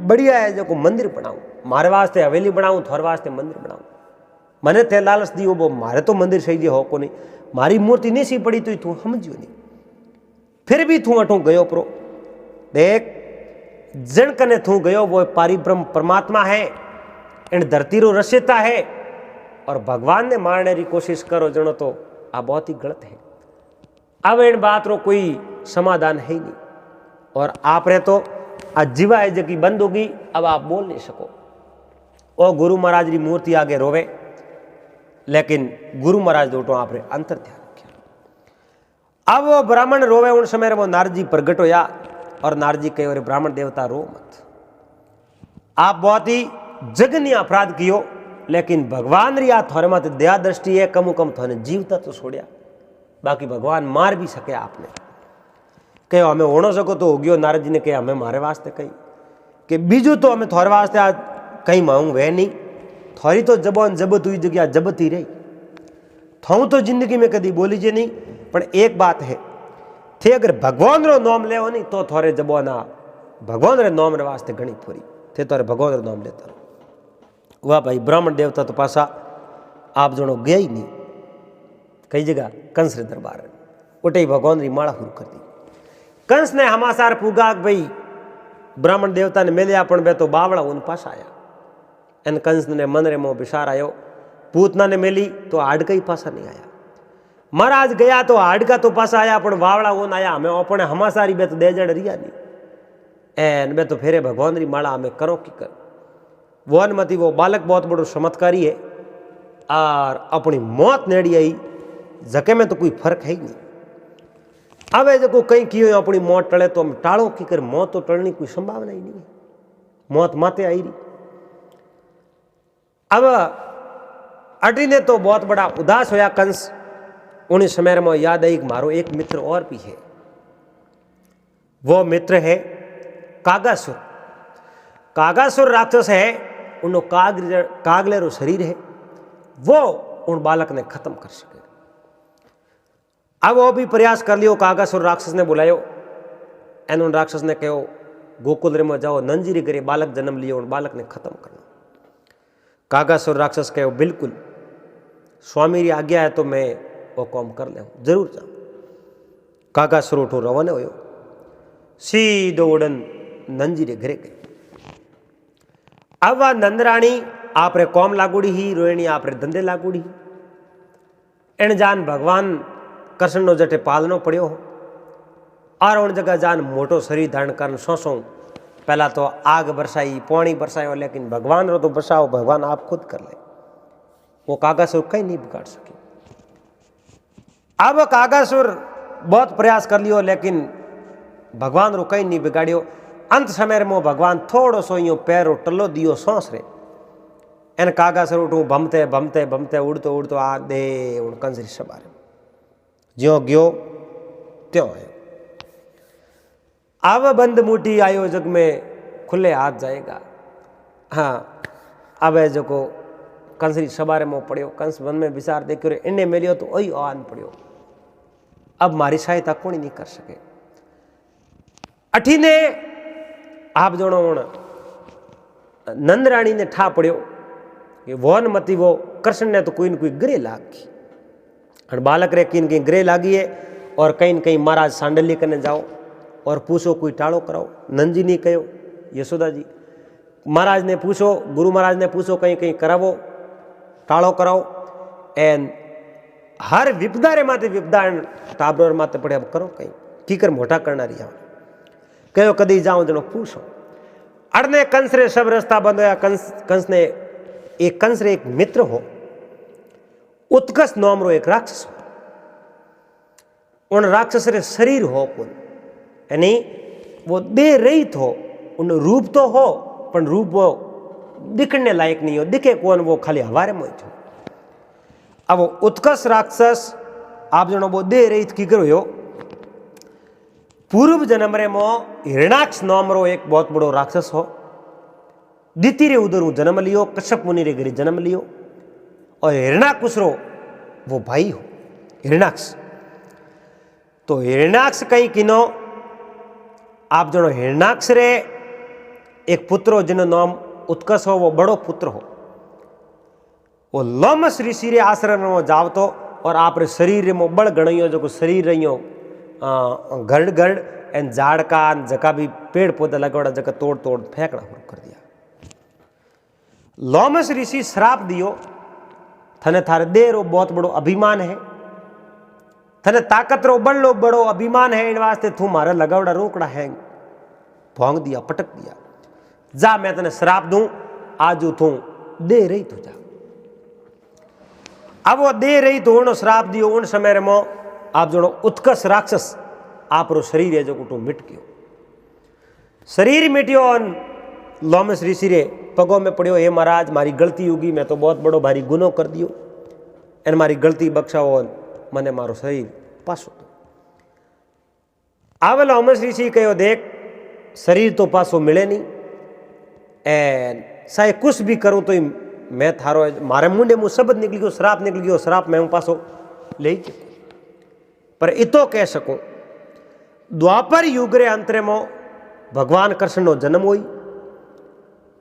बढ़िया है जो मंदिर बनाऊं मारे वास्ते हवेली बनाऊं थोड़े वास्ते मंदिर बनाऊं मने थे लालच दियो वो मारे तो मंदिर सही जे हो को नहीं मारी मूर्ति नहीं सी पड़ी तो तू समझियो नहीं फिर भी तू अठू गयो प्रो देख जन कने तू गयो वो पारिब्रह्म परमात्मा है इन धरती रो रस्यता है और भगवान ने मारने की कोशिश करो जनो तो आ बहुत ही गलत है अब इन बात रो कोई समाधान है ही नहीं और आप रे तो आज जीवा है जकी बंद होगी अब आप बोल नहीं सको ओ गुरु महाराज की मूर्ति आगे रोवे लेकिन गुरु महाराज दोटो आप रे अंतर ध्यान रखा अब वो ब्राह्मण रोवे उन समय वो नारद जी प्रगट होया और नारद जी कहे ब्राह्मण देवता रो मत आप बहुत ही जगनी अपराध कियो, लेकिन भगवान री आ थोड़े मत दया दृष्टि है, कम थोने जीवता तो छोड़िया, बाकी भगवान मार भी सके आपने। कहो हमें होनो सको तो हो गयो। नारद जी ने कहा हमें मारे वास्ते कही कि बीजू तो हमें थोड़े वास्ते आज कहीं मांग वे नहीं, थोड़ी तो जबान जबत हुई जगह जबत ही रही, थू तो जिंदगी में कभी बोली जे नहीं। पर एक बात है थे, अगर भगवान रो नाम ले नहीं तो थोड़े जबान आ भगवान रे नाम रे वास्ते घनी पूरी थे, तोरे भगवान रो नाम लेता रहो। वाह भाई, ब्राह्मण देवता तो पासा आप जनो गया ही नहीं, कई जगह कंस रे दरबार उठे ही भगवान री माला हुर कर दी। कंस ने हमासार पूगा भाई ब्राह्मण देवता ने मिले पण बे तो बावड़ा उन पास आया। एन कंस ने मन रे मोह विचार आयो, पूतना ने मिली तो हाडका ही पासा नहीं आया, महाराज गया तो हाडका तो पासा आया पण बावड़ा उन आया। हमें अपने हमासारी बे तो दे जड़ रिया नहीं, एन बे तो फेरे भगवान री माला हमें करो की कर। वो अनुमति वो बालक बहुत बड़ो चमत्कारी है और अपनी मौत नेड़ी आई, जके में तो कोई फर्क है ही नहीं। अब जो कहीं कियो अपनी मौत टले तो हम टाड़ो की कर, मौत तो टलने कोई संभावना ही नहीं है, मौत माते आई रही। अब अटी ने तो बहुत बड़ा उदास होया कंस। उन्हीं समय में याद आई मारो एक मित्र और भी है, वो मित्र है कागासुर। कागासुर राक्षस है, उन कागले रो शरीर है, वो उन बालक ने खत्म कर सके। अब वो भी प्रयास कर लियो, कागासुर राक्षस ने बुलायो, एन उन राक्षस ने कहो गोकुल रे में जाओ, नंजीरी करे बालक जन्म लियो, उन बालक ने खत्म करना। कागासुर राक्षस कहो बिल्कुल स्वामी री आज्ञा है तो मैं वो काम कर ले, जरूर जाओ। कागासुर उठो रवाना हो, सीधो उड़न नंजीरे घरे गए। अब वह नंदराणी आपरे कौम लागूड़ी ही, रोहिणी आपरे धंधे लागूड़ी ही। एन जान भगवान कृष्ण नो जटे पालनो पड़ो हो और उन जगह जान मोटो शरीर धारण कर सोसो। पहला तो आग बरसाई, पानी बरसायो, लेकिन भगवान रो तो बरसाओ भगवान आप खुद कर ले, वो कागासुर कहीं नहीं बिगाड़ सके। अब कागासुर बहुत प्रयास कर लियो, लेकिन भगवान रो कहीं नहीं बिगाड़ियो। अंत समय में भगवान थोड़ो सो यो पैरो टलो दियो सांस रे, एन कागासुर उठू भमते भमते भमते उड़तो उड़तो आ दे उन कंसरी सबारे, ज्यो गयो त्यों आयो। अब बंद मुठी आयो जग में खुले हाथ जाएगा। हाँ, अब जो को कंसरी सबारे में पड़ियो, कंस मन में विचार देखो रे इन्हें मिलियो तो वही आन पड़ियो, अब मारी सहायता कोई नहीं कर सके। अठी ने आप जणो नंदराणी ने ठा पड़ियो कि वोन मती वो कृष्ण ने तो कोई न कोई ग्रे लागी, और बालक रे कहीं कहीं ग्रे लागी है, और कहीं कहीं महाराज सांडल्य करने जाओ और पूछो कोई टाड़ो कराओ। नंद जी ने कहो, यशोदा जी महाराज ने पूछो, गुरु महाराज ने पूछो कहीं कहीं करावो टाड़ो कराओ। एन हर विपदा रे माते विपदा टाबर माते पड़े, अब करो कहीं की कर मोटा करना रही कहो कदी जाओ जनो पूछो। अड़ने कंस रे सब रास्ता बंद होया। कंस ने एक कंस रे एक मित्र हो, उत्कर्ष नाम रो एक राक्षस हो, उन राक्षस रे शरीर हो कुल, यानी वो देह रहित हो, उन रूप तो हो पण रूप वो दिखने लायक नहीं हो, दिखे कौन वो खाली हवारे में हो। अब वो उत्कर्ष राक्षस आप जनो वो देह रहित की करो, पूर्व जन्म रे मो हिरणाक्ष नाम रो एक बहुत बड़ो राक्षस हो, दिति रे उधर जन्म लियो, कश्यप मुनि रे घरे जन्म लियो, और हिरणाकुश रो वो भाई हो हिरणाक्ष। तो हिरणाक्ष कहीं किनो आप जनो हिरणाक्ष रे एक पुत्र हो जिनो नाम उत्कर्ष हो, वो बड़ो पुत्र हो, वो लोमस ऋषि रे आश्रम में जाव तो, और आप रे शरीर में बड़ गणियो जो शरीर रहियो गड़ गड़ एन झाड़ का जका भी पेड़ पौधा लगवाड़ा जगह तोड़ तोड़ फेंकना शुरू कर दिया। लोमस ऋषि श्राप दियो, थने थारे देह रो बहुत बड़ो अभिमान है, थने ताकत रो बड़ो बड़ो अभिमान है, इन वास्ते तू मारे लगावड़ा रोकड़ा है, भोंग दिया पटक दिया, जा मैं तने श्राप दूं, आज तू दे रही तू जा। अब वो दे रही तो उन्होंने श्राप दियो। उन समय में आप जो उत्कर्ष राक्षस आप रो शरीर है जो कुटुंब मिट गयो, शरीर मिटियो। लोमस ऋषि रे पगों में पड़ियो, हे महाराज मारी गलती होगी, मैं तो बहुत बड़ो भारी गुनो कर दियो, एन मारी गलती बख्शाओ, मने मारो शरीर पासो दो। आवेलो अमर ऋषि कहो, देख शरीर तो पासो मिले नहीं, एन साए कुछ भी करूं तो मैं थारो, मारे मुंडे मुँह शब्द निकल गयो, श्राप निकल गयो, श्राप मैं पासो ले गयो। पर इतो कह सकूं, द्वापर युग रे अंतरे में भगवान कृष्ण नो जन्म हुई,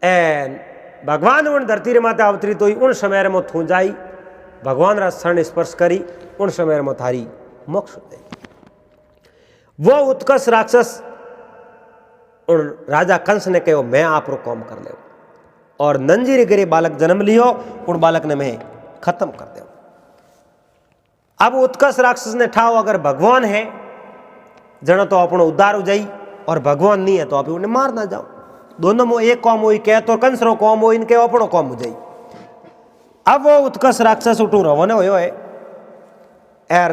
एन भगवान उन धरती रे माते अवतरित हुई, उन समय में थू जाई, भगवान रा शरण स्पर्श करी, उन समय में थारी मोक्ष दे। वो उत्कर्ष राक्षस उन राजा कंस ने कहो, मैं आप रो काम कर ले, और नंजीर गिरे बालक जन्म लियो, उन बालक ने मैं खत्म कर दे। अब उत्कर्ष राक्षस ने ठाओ, अगर भगवान है जनो तो अपनो उद्धार हो जाई, और भगवान नहीं है तो आप उन्हें मार ना जाओ, दोनों में एक कौम हुई, कह तो कंस रो कौम हो, इनके अपनो कौम हो जाई। अब वो उत्कर्ष राक्षस उठू रवाना हो है, यार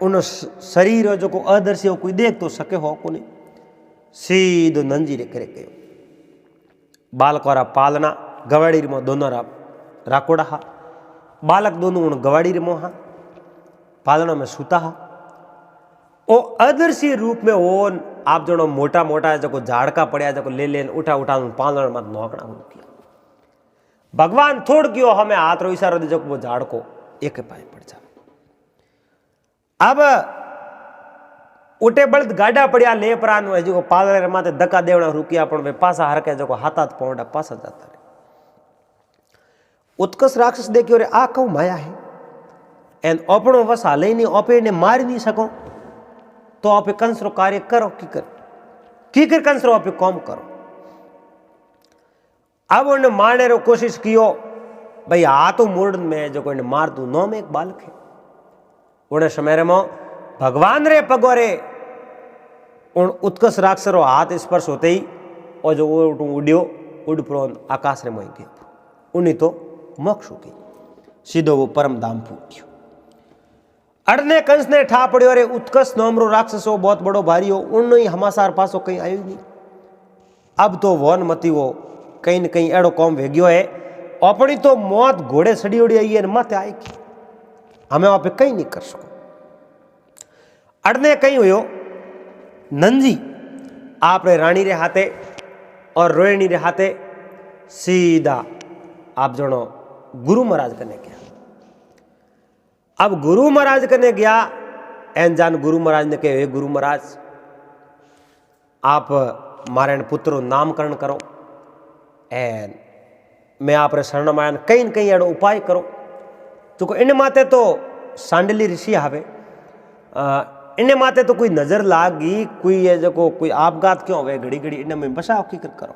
उन शरीर जो को अदर्शी हो कोई देख तो सके हो को नहीं, सीधो नंजीरे करे गयो। बालक वारा पालना गवाड़ी में दोनों राकोड़ा हा, बालक दोनों उन गवाड़ी में हा, पालना में सूता हा। ओ अदर्शी रूप में वो आप जनो मोटा मोटा जो झाड़का पड़ा जो ले लेन उठा उठा पालना मत नौकड़ा हो किया। भगवान थोड़ क्यों हमें हाथ रो इशारो दे जो वो झाड़ को एक पाए पड़ जाए। अब उठे बल्द गाड़ा पड़िया ले प्राण है जो पालने माते धक्का देवना रुकिया पण वे पासा हरके जो हाथ पौड़ा पासा जाता रहे। उत्कर्ष राक्षस देखियो रे आ कहू माया है, एन अपनो वस हाले नहीं, ओपे ने मार नहीं सको तो आप कंस रो कार्य करो, की कर कंस रो आप कौम करो। अब उन्हें मारने रो कोशिश कियो, भाई आ तो मूर्ड में जो कोई मार दू, नौ में एक बालक है। उन्हें समय में भगवान रे पगोरे उन उत्कर्ष राक्षस रो हाथ स्पर्श होते ही और जो उड़ियो उड़ प्रोन आकाश रे मोई गयो, उन्हीं तो मोक्ष हो गई, सीधो वो परम धाम फूटियो। अड़ने कंस ने ठा पड़ियो रे उत्कर्ष नामरो राक्षस हो, बहुत बड़ो भारी हो, उन हमासार पासो कहीं आयो नहीं। अब तो वन मती वो कहीं न कहीं एड़ो कौम वेग्यो है, अपनी तो मौत घोड़े सड़ी उड़ी आई है, मत आएगी, हमें वहां पे कहीं नहीं कर सको। अड़ने कहीं हुयो, नंजी आप रे रानी रे हाथे और रोहिणी रे हाथे सीधा आप जनो गुरु महाराज कने गया। अब गुरु महाराज कने गया, एन जान गुरु महाराज ने कहे, गुरु महाराज आप मारे पुत्र नामकरण करो, एन मैं आप रे शरण में कहीं न कहीं एड़ो उपाय करो। तो इन माते तो सांडली ऋषि आवे, इन माते तो कोई नजर लागी, कोई ये जो कोई आपघात क्यों हो घड़ी घड़ी इन में बसाव की करो।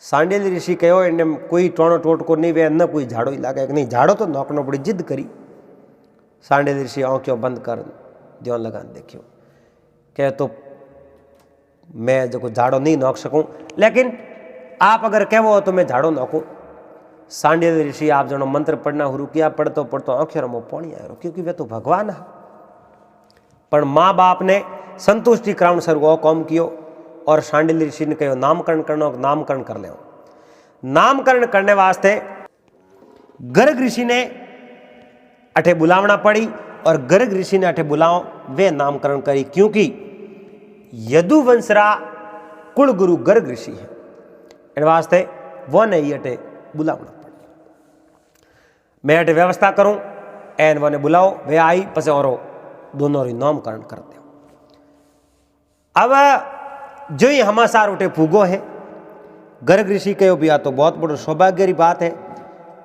सांडेली ऋषि कहो, इन कोई टोणो टोट को नहीं वे, न कोई झाड़ो ही लागे नहीं, झाड़ो तो नौकनो बड़ी जिद करी। सांडेली ऋषि आंखों बंद कर ध्यान लगा देखियो, कह तो मैं जो झाड़ो नहीं नौक सकूं, लेकिन आप अगर कहो तो मैं झाड़ो नौकू। सांडेली ऋषि आप जनो मंत्र पढ़ना शुरू किया, पढ़तो पढ़तो आंखों में पानी आयो, क्योंकि वे तो भगवान है। पर माँ बाप ने संतुष्टि कारण सर वो कौम कियो, और सांडिल ऋषि ने कहो नामकरण करना, नामकरण कर ले। नामकरण करने वास्ते गर्ग ऋषि ने अठे बुलावना पड़ी, और गर्ग ऋषि ने अठे बुलाओ वे नामकरण करी, क्योंकि यदुवंशरा कुल गुरु गर्ग ऋषि है, इन वास्ते वो नहीं अठे बुलावना पड़ी। मैं अठे व्यवस्था करूं, एन वो ने बुलाओ, वे आई पसे और दोनों री नामकरण कर दो। अब जो ही हमासार उठे फूगो है, गर्ग ऋषि कहो भी आ तो बहुत बड़ो सौभाग्य री बात है,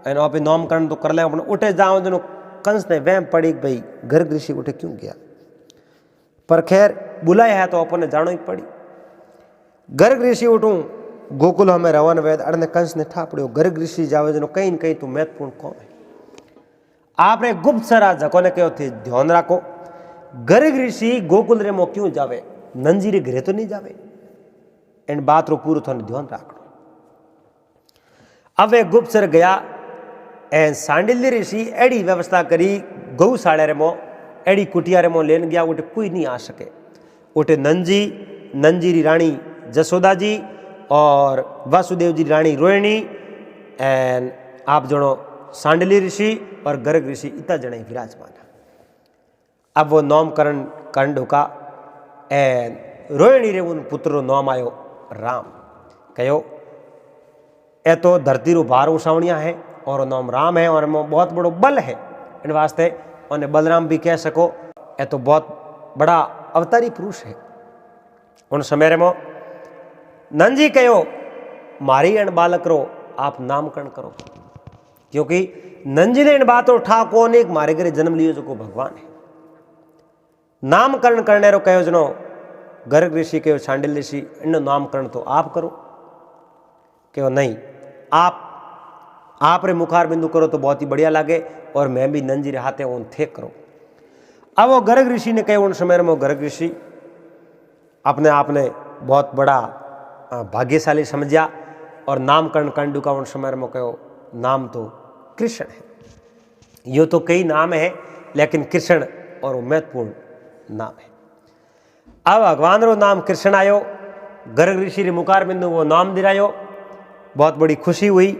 एन आप नामकरण तो कर ले, उठे जाओ जनो कंस ने वहम पड़ी भाई गर्ग ऋषि उठे क्यों गया, पर खैर बुलाया है तो अपने जानो ही पड़ी। गर्ग ऋषि उठूं गोकुल हमें रवन वेद, अड़ने कंस ने ठा पड़ो, गर्ग ऋषि जावे जनो कहीं न कहीं तू महत्वपूर्ण कौन है। आपने गुप्त सरा जको ने कहो थे ध्यान रखो, गर्ग ऋषि गोकुल रे मो क्यों जावे, नंजी रे घरे तो नहीं जावे, इन बात रो पूरो थाने ध्यान रखो। अब वे गुप्त सर गया, एन सांडिल्य ऋषि एड़ी व्यवस्था करी, गौशाला रे मो एड़ी कुटिया रे मो लेन गया, उठे कोई नहीं आ सके। उठे नंजी री रानी जसोदा जी और वासुदेव जी रानी रोहिणी एंड आप जणो सांडली ऋषि और गर्ग ऋषि इतना जने विराजमान है। अब वो नामकरण करण ढुका एंड रोहिणी रे उन पुत्र रो नाम आयो राम। कहो ए तो धरती रो भार उसावणिया है और नाम राम है और में बहुत बड़ो बल है। इन वास्ते उन्हें बलराम भी कह सको ए तो बहुत बड़ा अवतारी पुरुष है। उन समय में नंजी कहो मारी एन बालक रो आप नामकरण करो, क्योंकि नंजी ने इन बातों ठा कौन एक मारे घरे जन्म लियो जो को भगवान है। नामकरण करने रो कहो जनो गर्ग ऋषि कहो सांडिल ऋषि इन नामकरण तो आप करो। कहो नहीं आप रे मुखार बिंदु करो तो बहुत ही बढ़िया लागे और मैं भी नंजी रे हाथे उन थे करो। अब वो गर्ग ऋषि ने कहो उन समय में गर्ग ऋषि अपने आपने बहुत बड़ा भाग्यशाली समझा और नामकरण कंडू का उन समय में कहो नाम तो कृष्ण है। यो तो कई नाम है लेकिन कृष्ण और वो महत्वपूर्ण नाम है। अब भगवान रो नाम कृष्ण आयो, गर्ग ऋषि रे मुखार बिंदु वो नाम दिरायो, बहुत बड़ी खुशी हुई।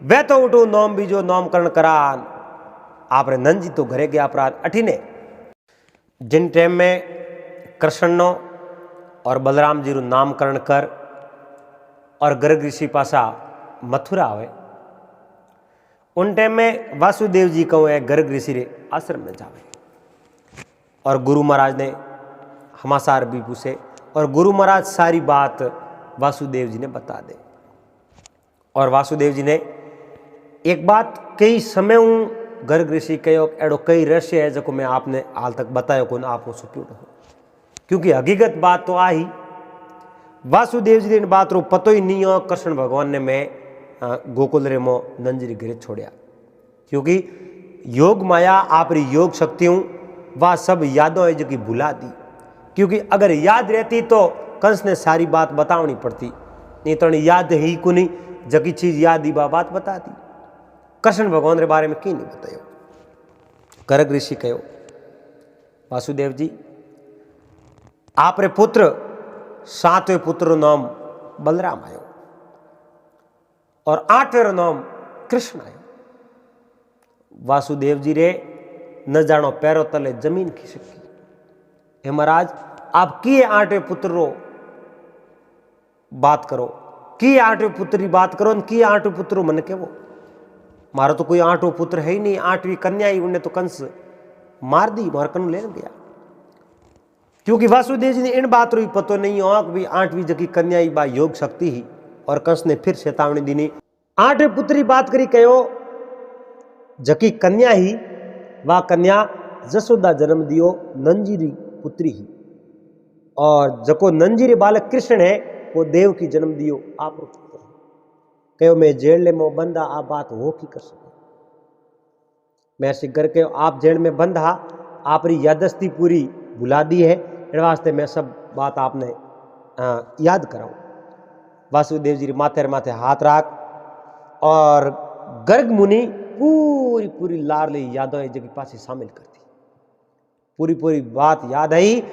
वह तो उठो नाम बीजो नामकरण करान आप रे नंजी तो घरे गया अपराध अठीने। जिन टाइम में कृष्ण नो और बलराम जी रो नामकरण कर और गर्ग ऋषि पासा मथुरा आवे, उन टाइम में वासुदेव जी कहूँ है गर्ग ऋषि रे आश्रम में जावे और गुरु महाराज ने हमासार भी पूछे और गुरु महाराज सारी बात वासुदेव जी ने बता दे। और वासुदेव जी ने एक बात कई समय गर्ग ऋषि कहो एड़ो कई रहस्य है जो मैं आपने हाल तक बतायो को आप छुप्यो हो, क्योंकि हकीकत बात तो आई वासुदेव जी ने इन बात रो पतो ही नहीं हो। कृष्ण भगवान ने मैं गोकुल रे मो नंजी रे घरे छोड़िया, क्योंकि योग माया आप री योग शक्तियों वह सब यादों है जो कि भुला दी, क्योंकि अगर याद रहती तो कंस ने सारी बात बतावनी पड़ती, नहीं तो याद ही को नहीं जकी चीज याद दी बात बता दी। कृष्ण भगवान रे बारे में की नहीं बतायो। गर्ग ऋषि कहो वासुदेव जी आप रे पुत्र 7वें पुत्र रो नाम बलराम आयो और 8वें रो नाम कृष्ण आयो। वासुदेव जी रे न जानो पैरों तले जमीन खिसकी। हे महाराज आप किए 8वें पुत्र रो बात करो, की 8वें पुत्र की बात करो, की 8वें पुत्र मन के वो मारो तो कोई 8वां पुत्र है ही नहीं, 8वीं कन्या ही उन्हें तो कंस मार दी, मार कन लेने गया। क्योंकि वासुदेव जी ने इन बात रो पतो नहीं हो कि 8वीं जकी कन्या ही बा योग शक्ति ही, और कंस ने फिर चेतावनी दी 8वें पुत्र की बात करी कहो जकी कन्या ही वह कन्या जसोदा जन्म दियो नंजी री पुत्री ही, और जको नंजी रे बालक कृष्ण है वो देव की जन्म दियो आप पुत्र कहो मैं जेल में बंधा आप बात हो की कर सके। मैं सिगर के आप जेल में बंधा आप री यादस्ती पूरी भुला दी है, इन वास्ते मैं सब बात आपने याद कराऊं। वासुदेव जी माथे माथे हाथ राख और गर्ग मुनि पूरी पूरी लारली यादों जगह पास शामिल कर दी। पूरी पूरी बात याद आई।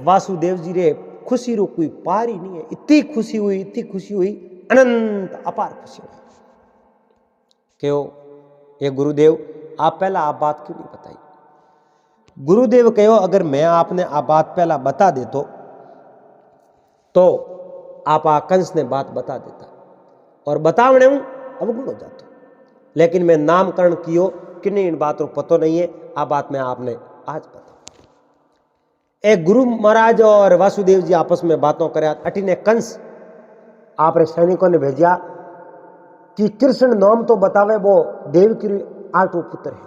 वासुदेव जी रे खुशी रो कोई पार ही नहीं है, इतनी खुशी हुई, इतनी खुशी हुई, अनंत अपार खुशी हुई। कहो ये गुरुदेव आप पहला आप बात क्यों नहीं बताई। गुरुदेव कहो अगर मैं आपने आप बात पहला बता दे तो आप कंस ने बात बता देता और बतावने हूं अवगुण हो जाता, लेकिन मैं नामकरण कियो कि नहीं इन बातों पतो नहीं है, आ बात मैं आपने आज बता। एक गुरु महाराज और वासुदेव जी आपस में बातों कर अटीने कंस आप रे सैनिकों ने भेजा कि कृष्ण नाम तो बतावे वो देव की 8वां पुत्र है,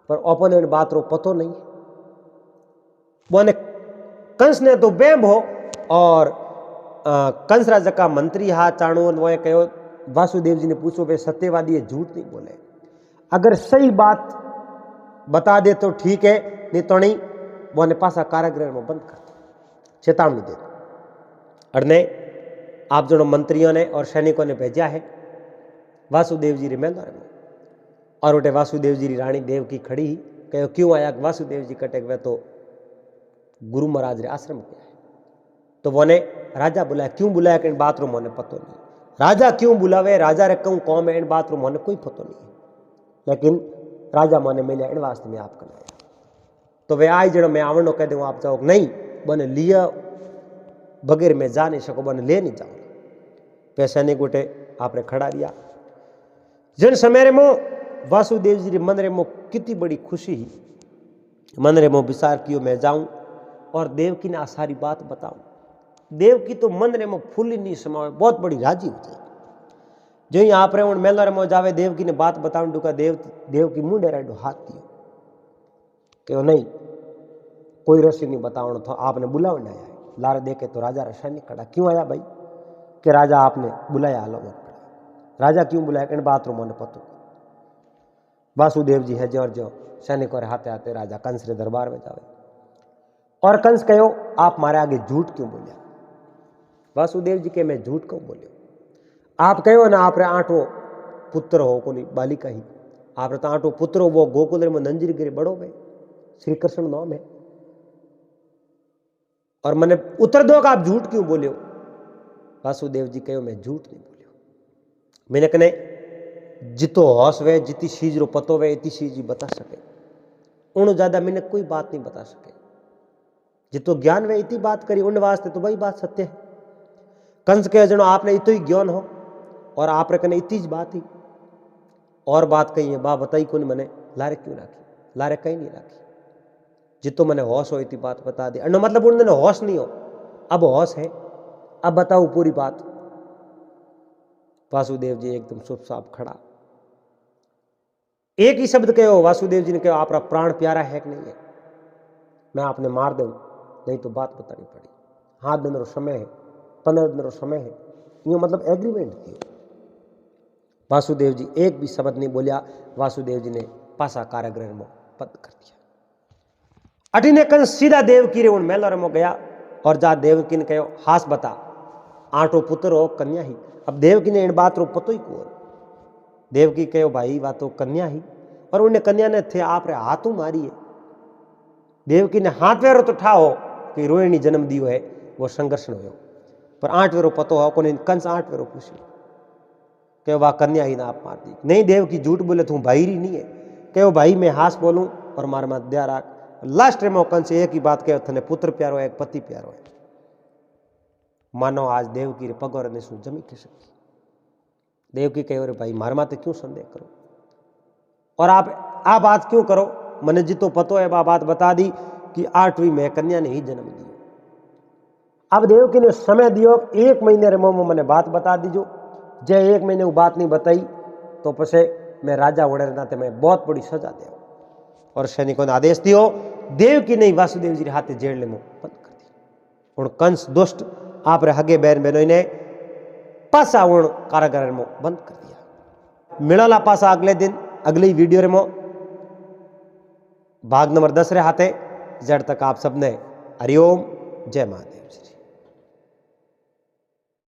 पर अपन इन बात रो पतो नहीं। बोने कंस ने तो बेम हो और कंस राजा का मंत्री हा चाणू वो कहो वासुदेव जी ने पूछो वे सत्यवादी है झूठ नहीं बोले, अगर सही बात बता दे तो ठीक है, नहीं तो नहीं वो ने पासा कारागृह में बंद कर दे, चेतावनी दे। अड़ने आप जो मंत्रियों ने और सैनिकों ने भेजा है वासुदेव जी रे मेलदार में, और उठे वासुदेव जी री रानी देव की खड़ी कहो क्यों आया। वासुदेव जी कटे वे तो गुरु महाराज रे आश्रम के आए, तो वो ने राजा बुलाया, क्यों बुलाया कि बाथरूम होने पतो नहीं। राजा क्यों बुलावे, राजा रे कहूँ कौम है, इन बाथरूम होने कोई पतो नहीं, लेकिन राजा मोने मिले इन वास्ते में आपको लाया। तो वे आई जड़ो मैं आवनो कह दूँ, आप जाओ नहीं, बने लिया बगैर मैं जा नहीं सको, बने ले नहीं जाओ। पैसा नहीं गोटे आपने खड़ा रिया। जन समय रे मो वासुदेव जी रे मन रे मो कितनी बड़ी खुशी ही, मन रे मो विचार कियो मैं जाऊं और देवकी ने आ सारी बात बताऊं। देवकी तो मन रे मो फूल ही नहीं समावे, बहुत बड़ी राजी हो जाए। जो ही आप रे मेला रे मो जावे, देवकी ने बात बताऊं डूका देवकी मुंडे रेडो हाथ दियो कि नहीं कोई रसी नहीं बताओ, तो आपने बुलावन आया है। लारे देखे तो राजा रसा नहीं खड़ा। क्यों आया भाई? कि राजा आपने बुलाया, आलो मत खड़ा। राजा क्यों बुलाया? इन बाथरूम ने पतो। वासुदेव जी है जो और जो सैनिकों हाथे हाथे राजा कंस रे दरबार में जावे और कंस कहो आप मारे आगे झूठ क्यों बोलिया? वासुदेव जी के मैं झूठ क्यों बोलियो? आप कहो ना आप रे आठो पुत्र हो को नहीं बालिका ही, आप रे तो आठो पुत्र हो, वो गोकुल रे में नंजीर गिरे बड़ो में श्री कृष्ण नाम है, और मैंने उत्तर दो कि आप झूठ क्यों बोलियो? वासुदेव जी कहो मैं झूठ नहीं बोलियो, मैंने कने जितो हौस वे जितनी चीज रो पतो वे इतनी चीज ही बता सके, उन ज्यादा मैंने कोई बात नहीं बता सके। जितो ज्ञान वे इतनी बात करी उन वास्ते तो वही बात सत्य है। कंस कहे जनो आपने इतो ही ज्ञान हो और आप रे कने इतनी बात ही और बात कही है, बा बताई कौन मैंने लारे क्यों राखी? लारे कहीं नहीं राखी। जितो मैंने होश हो इतनी बात बता दी, अन्न मतलब उन दिन होश नहीं हो, अब होश है, अब बताओ पूरी बात। वासुदेव जी एकदम चुप साप खड़ा, एक ही शब्द कहो, वासुदेव जी ने कहा आपका प्राण प्यारा है कि नहीं है? मैं आपने मार दूं, नहीं तो बात बतानी पड़ी। 7 दिन रो समय है, 15 दिन रो समय है, यूं मतलब एग्रीमेंट थी। वासुदेव जी एक भी शब्द नहीं बोलिया। वासुदेव जी ने पासा कारागृह में बंद कर दिया। अटिने कंस सीधा देवकी रे उन मेला में गया और जा देवकी ने कहो हास बता आठो पुत्र हो कन्या ही। अब देवकी ने इन बात रो पतो ही को। देवकी कहो भाई बात तो कन्या ही, और उन्हें कन्या ने थे आप रे हाथों मारी है। देवकी ने हाथ वेरो तो ठाओ कि रोहिणी जन्म दियो है, वो संघर्ष हो, पर 8 वेरो पतो हो को कंस 8 वेरो पूछो कि वाह कन्या ही ना आप मार दी। नहीं देवकी झूठ बोले तू भाई री नहीं है, कहो भाई मैं हास बोलूं और मार मत दया राख। लास्ट में कंस एक ही बात कहो थने पुत्र प्यारो है, एक पति प्यारो है। मानो आज देवकी रे पगोर ने सु जमी खिसकी। देवकी कहो रे भाई मार माते क्यों संदेह करो, और आप आ बात क्यों करो? मने जितो पतो है बा बात बता दी कि 8वीं में कन्या ने ही जन्म दियो। अब देवकी ने समय दियो 1 महीने रे मोमो मने बात बता दीजो। जे 1 महीने वो बात नहीं बताई तो पछे मैं राजा होने नाते मैं बहुत बड़ी सजा दे। और सैनिकों ने आदेश दियो, देवकी नहीं वासुदेव जी हाथे जेल में बंद कर दी। और कंस दुष्ट आप रे हगे बहन बहनों ने पासा उन कारागार में बंद कर दिया। मिलला पासा अगले दिन अगली वीडियो रे मो भाग नंबर 10 रे हाथे। जड़ तक आप सबने हरिओम जय महादेव जी।